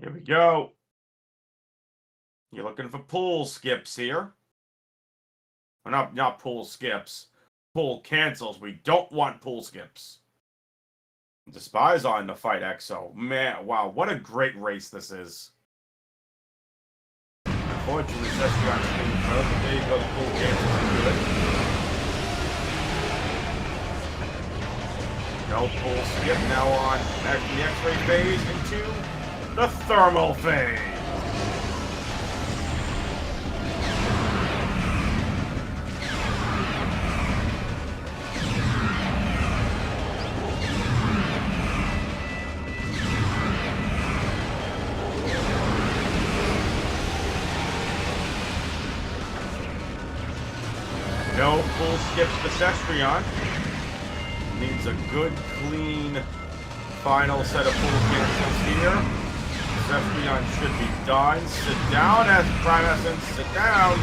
Here we go. You're looking for pool skips here. Well, not pool skips. Pool cancels. We don't want pool skips. Dispize on to fight Exo. Man, wow, what a great race this is. Unfortunately, Cestrion's being first, but there you go, the full game is good. No full skip now on back from the X-ray phase into the thermal phase. No full skips to Cestrion. Needs a good, clean final set of full cancels here. Cestrion should be done. Sit down as Prime Essence. Sit down.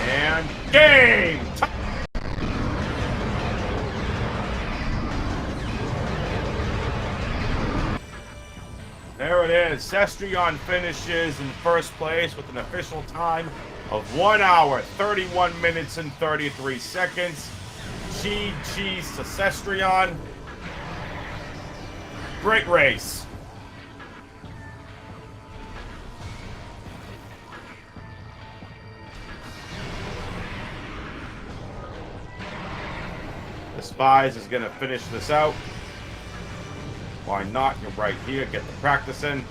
And game! There it is. Cestrion finishes in first place with an official time of 1 hour, 31 minutes, and 33 seconds. GG's to Cestrion. Great race. Dispize is going to finish this out. Why not? You're right here. Get the practice in.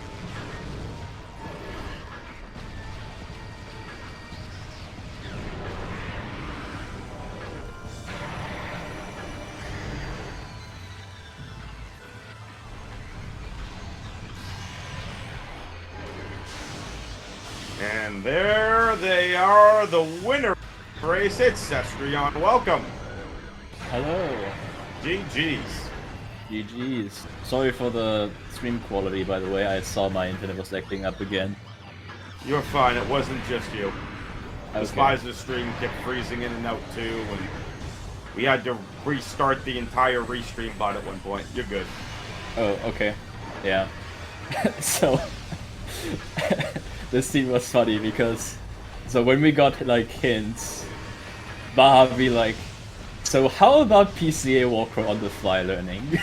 And there they are, the winner race. It's Cestrion. Welcome. Hello. GG's. GG's. Sorry for the stream quality, by the way. I saw my internet was acting up again. You're fine. It wasn't just you. Okay. Dispize's stream kept freezing in and out too, and we had to restart the entire restream bot at one point. You're good. Oh, okay. Yeah. So this scene was funny because when we got like hints, Baha be like, so how about PCA Walker on the fly learning?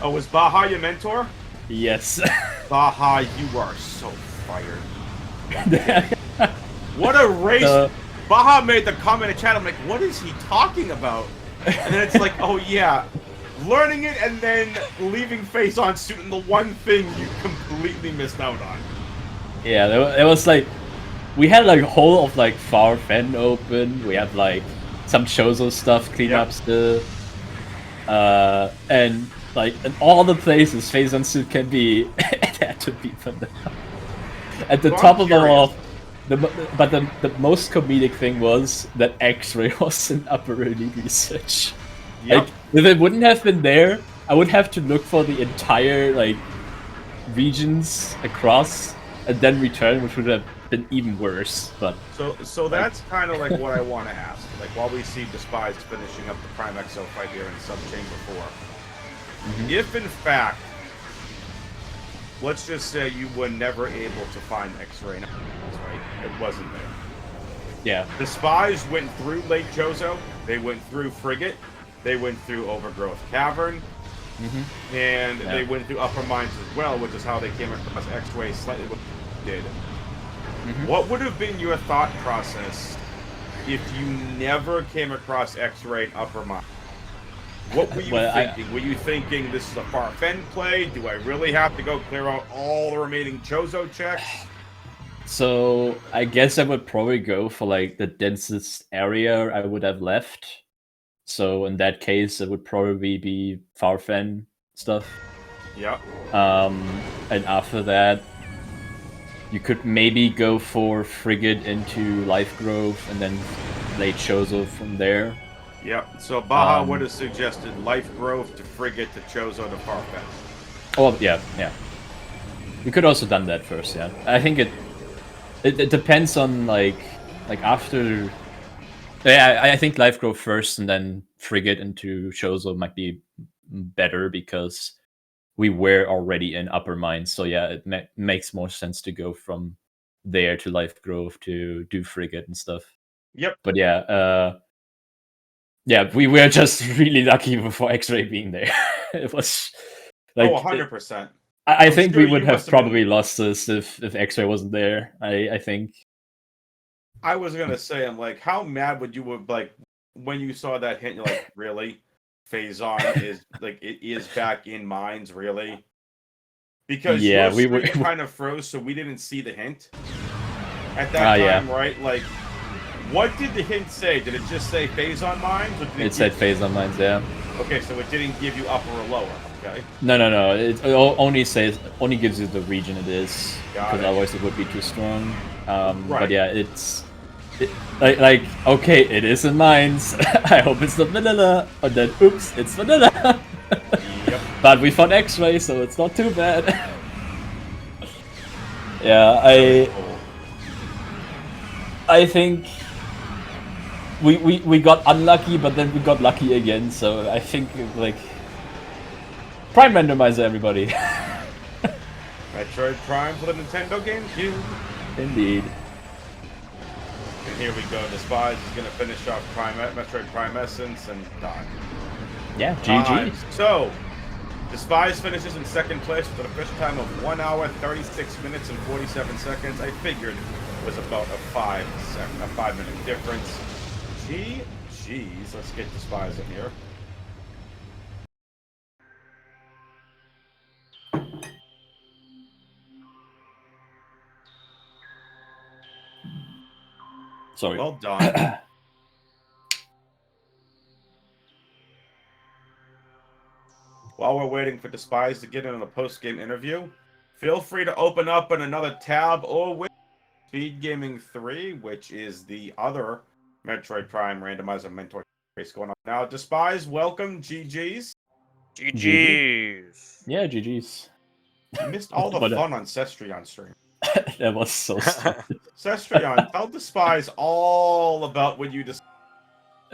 Oh, was Baha your mentor? Yes. Baha, you are so fired. What a race! Baha made the comment in chat. I'm like, what is he talking about? And then it's like, oh yeah, learning it and then leaving face on suit, and the one thing you completely missed out on. Yeah, there was like, we had like a whole of like Far Fen open. We had like some Chozo stuff, clean up still, and like in all the places phase on suit can be, it had to be from the at the top of the wall. But the most comedic thing was that X-ray was in upper early research. Yep. Like, if it wouldn't have been there, I would have to look for the entire like regions across and then return, which would have been even worse. But so that's kind of like what I want to ask. Like while we see Dispize finishing up the Prime Exo fight here in Subchamber 4, if in fact, let's just say you were never able to find X-ray, right? It wasn't there. Yeah. Dispize went through Lake Chozo. They went through Frigate. They went through Overgrowth Cavern. And they went through Upper Mines as well, which is how they came across X-ray slightly what they did. What would have been your thought process if you never came across X-ray in Upper Mines? What were you thinking? Were you thinking this is a far fen play? Do I really have to go clear out all the remaining Chozo checks? So I guess I would probably go for like the densest area I would have left. So in that case, it would probably be Farfen stuff. Yeah. And after that, you could maybe go for Frigate into Life Grove and then late Chozo from there. Yep. So Baha would have suggested Life Grove to Frigate to Chozo to Farfen. Oh yeah. You could also done that first. Yeah, I think it depends on like after. Yeah, I think Life Grove first and then Frigate into Chozo might be better because we were already in Upper Mines, so yeah, it makes more sense to go from there to Life Grove to do Frigate and stuff. Yep. But yeah, we were just really lucky before X-Ray being there. It was like 100%. I think sure we would you have must have been- probably lost this if X-Ray wasn't there. I think. I was gonna say, I'm like, how mad would you have like when you saw that hint? You're like, really? Phazon is like it is back in mines, really? Because Yeah, your we screen were. kind of froze, so we didn't see the hint at that time, right? Like, what did the hint say? Did it just say Phazon mines? Or did It said Phazon mines, yeah. Okay, so it didn't give you upper or lower. Okay. No. It only gives you the region it is, because otherwise it would be too strong. Right. But yeah, like okay, it is in mines. I hope it's not vanilla. Or then oops, it's vanilla. Yep. But we found X-ray, so it's not too bad. Yeah, I think we got unlucky, but then we got lucky again. So I think like Prime Randomizer, everybody. Metroid Prime for the Nintendo GameCube. Indeed. And here we go. Dispize is going to finish off Metroid Prime Essence and done. Yeah, GG. So, Dispize finishes in second place with an official time of 1 hour, 36 minutes, and 47 seconds. I figured it was about a 5-minute difference. GG's. Let's get Dispize in here. Sorry. Well done. While we're waiting for Dispize to get in on a post-game interview, feel free to open up in another tab or with SpeedGaming 3, which is the other Metroid Prime Randomizer mentor race going on now. Dispize, welcome. GG's. GG's. Yeah, GG's. You missed all the fun on Cestrion stream. That was so stupid. Cestrion, tell Dispize all about what you just.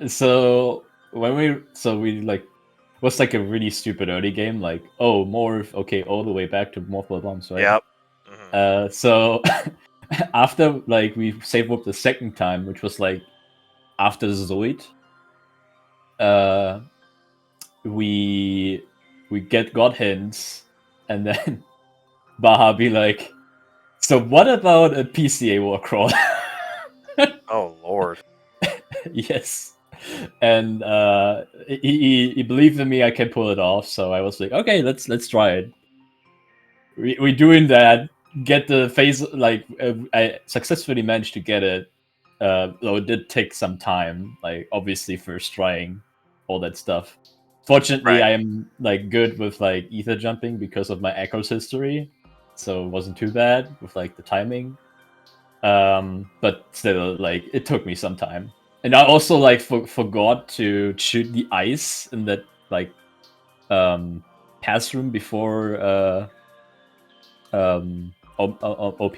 So we like was like a really stupid early game, like morph, okay, all the way back to morph bombs, right? Yep. Mm-hmm. So after like we saved up the second time, which was like after Zoid, we got hints, and then Baha be like, so what about a PCA war crawl? Oh Lord. Yes. And he believed in me. I can pull it off. So I was like, okay, let's try it. We doing that. Get the phase. Like I successfully managed to get it. Though it did take some time. Like obviously first trying all that stuff. Fortunately, Right. I am like good with like ether jumping because of my Echoes history, so it wasn't too bad with like the timing. But still, like it took me some time. And I also like forgot to shoot the ice in that like pass room before OP.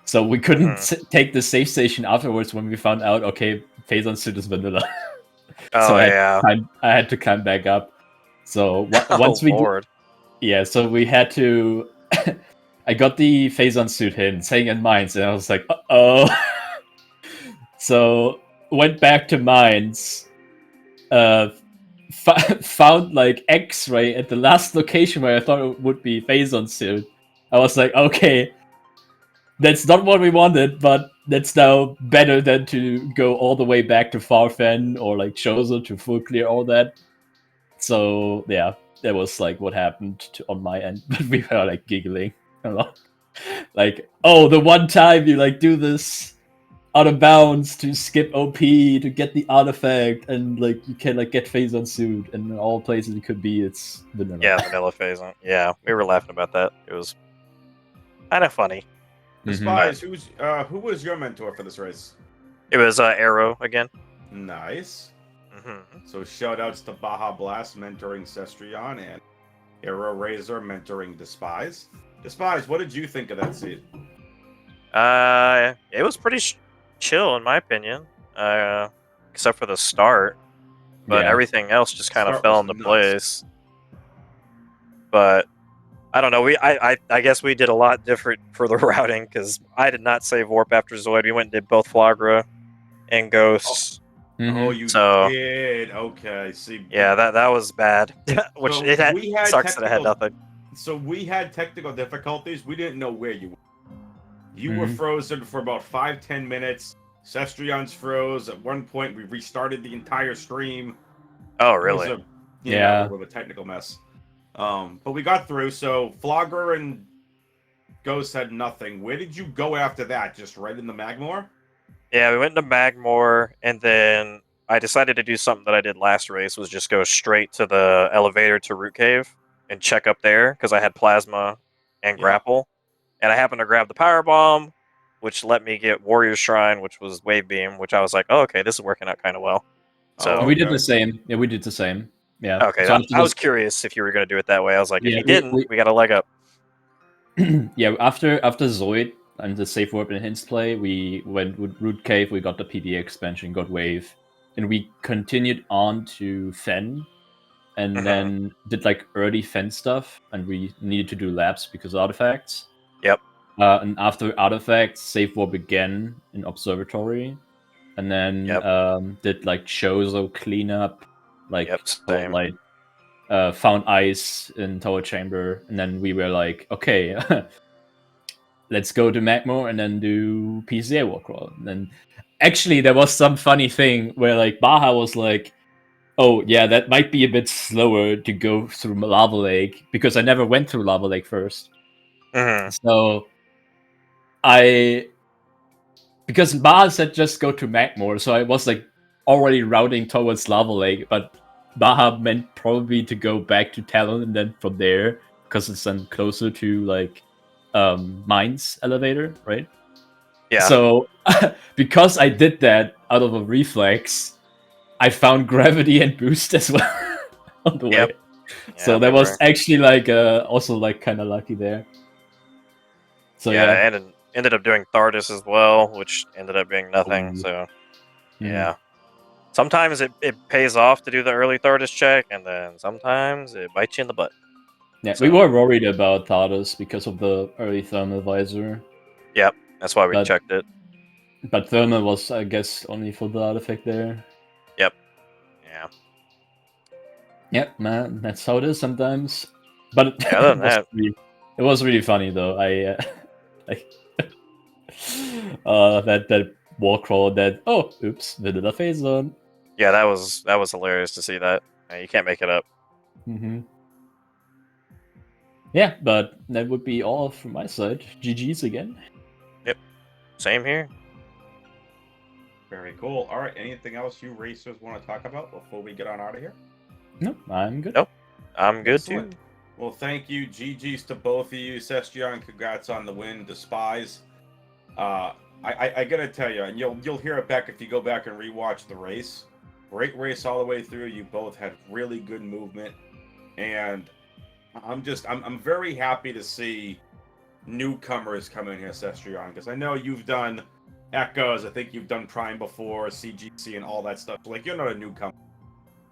So we couldn't take the safe station afterwards when we found out, okay, Phazon suit is vanilla. Oh So yeah. I had to climb back up. So once Lord. so we had to. I got the Phazon suit in, saying in mines, and I was like, uh-oh. So went back to mines, found like X-ray at the last location where I thought it would be Phazon suit. I was like, okay, that's not what we wanted, but that's now better than to go all the way back to Farfen or like Chozo to full clear all that. So yeah, that was like what happened on my end. But we were like giggling a lot. Like, oh, the one time you like do this out of bounds to skip OP to get the artifact, and like you can like get Phazon suit, and in all places it could be, it's vanilla. Yeah, vanilla Phazon. Yeah, we were laughing about that. It was kind of funny. Dispize, who was your mentor for this race? It was Arrow again. Nice. Mm-hmm. So shout outs to Baja Blast mentoring Cestrion and Arrow Razor mentoring Dispize. Dispize, what did you think of that seed? It was pretty chill in my opinion, except for the start. But everything else just kind of fell into place. but I don't know. I guess we did a lot different for the routing because I did not save warp after Zoid. We went and did both Flagra and Ghosts. Oh, Mhm. you So did. Okay, see. yeah, that was bad. Which So it we had sucks that I had technical. nothing. So we had technical difficulties. We didn't know where you were. You were Mhm. frozen for about 5-10 minutes. Cestrion's froze. At one point, we restarted the entire stream. Oh, It was really? a Yeah. a little bit of a technical mess. But we got through. So Flogger and Ghost had nothing. Where did you go after that? Just right in the Magmore? Yeah, we went to Magmore, and then I decided to do something that I did last race, was just go straight to the elevator to Root Cave and check up there, because I had Plasma and Yeah. Grapple. And I happened to grab the Power Bomb, which let me get Warrior Shrine, which was Wave Beam, which I was like, oh, okay, this is working out kind of well. Oh, And So, we did okay. the same. Yeah, we did the same. Yeah. okay, So after I was this, curious if you were going to do it that way. I was like, if yeah, you didn't, we got a leg up. yeah, after Zoid and the safe warp and hints play, we went with Root Cave, we got the PB expansion, got Wave, and we continued on to Fen, and Mhm. then did like early Fen stuff, and we needed to do labs because of artifacts. Yep. And after artifacts, safe warp again in Observatory, and then Yep. did like Chozo cleanup, like Yep, same. found ice in Tower Chamber, and then we were like, okay, let's go to Magmore and then do PCA walk crawl. And then actually there was some funny thing where like Baha was like, oh yeah, that might be a bit slower to go through Lava Lake because I never went through Lava Lake first. Hmm. So because Baha said just go to Magmore, so I was like already routing towards Lava Lake, but Baha meant probably to go back to Talon and then from there, because it's then closer to like Mines elevator, right? Yeah. So because I did that out of a reflex, I found gravity and boost as well on the way. Yep. Yeah, So I that was remember. actually like also like kind of lucky there. So Yeah, and it ended up doing Thardus as well, which ended up being nothing. Ooh. So, Mhm. yeah. Sometimes it pays off to do the early Thardus check, and then sometimes it bites you in the butt. Yeah, we So, were worried about Thardus because of the early thermal visor, yep, that's why we but checked it. thermal was, I guess, only for the artifact there. Yep. Yeah. Yep, man, that's how it is sometimes. But Yeah, other than that, it was really funny though. I that wall crawl that oops, vanilla phase zone. yeah, that was hilarious to see that. You can't make it up. Mm-hmm. Yeah, but that would be all from my side. GG's again. Yep. Same here. Very cool. All right. Anything else you racers want to talk about before we get on out of here? No, I'm good. Nope. I'm good Excellent. too. Well, thank you. GG's to both of you. Cestrion, congrats on the win. Dispize. I gotta tell you, and you'll hear it back if you go back and rewatch the race. Great race all the way through. You both had really good movement, and I'm very happy to see newcomers come in here, Cestrion, because I know you've done Echoes. I think you've done Prime before, CGC, and all that stuff. Like you're not a newcomer,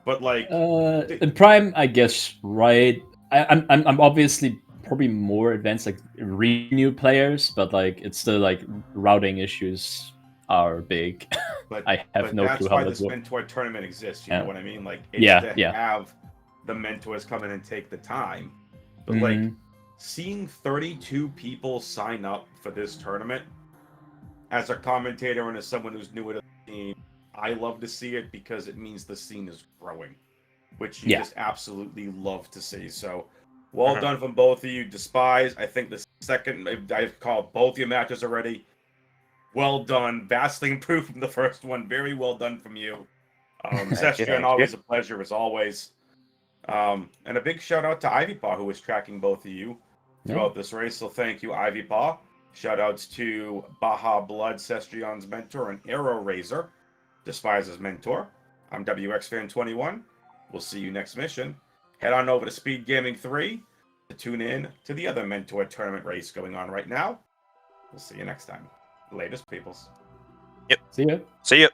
but like In Prime, I guess, right? I'm obviously probably more advanced, like renew players, but like it's still like routing issues are big. But I have no that's clue how why that this works. mentor tournament exists. You Yeah. know what I mean? Like it's Yeah, to have the mentors come in and take the time. But like Mhm. seeing 32 people sign up for this tournament as a commentator and as someone who's new to the team, I love to see it because it means the scene is growing, which you Yeah. just absolutely love to see. So well Mhm. done from both of you. Despise. I think the second I've called both your matches already. Well done. Vastly improved from the first one. Very well done from you. Thank you. Cestrion, Thank you. always a pleasure as always. And a big shout out to Ivy Paw, who was tracking both of you throughout this race. So thank you, Ivy Paw. Shout outs to Baja Blood, Cestrion's mentor, and Arrow Razor, Despise's mentor. I'm WXFan21. We'll see you next mission. Head on over to Speed Gaming 3 to tune in to the other mentor tournament race going on right now. We'll see you next time. Latest peoples. See ya. See ya.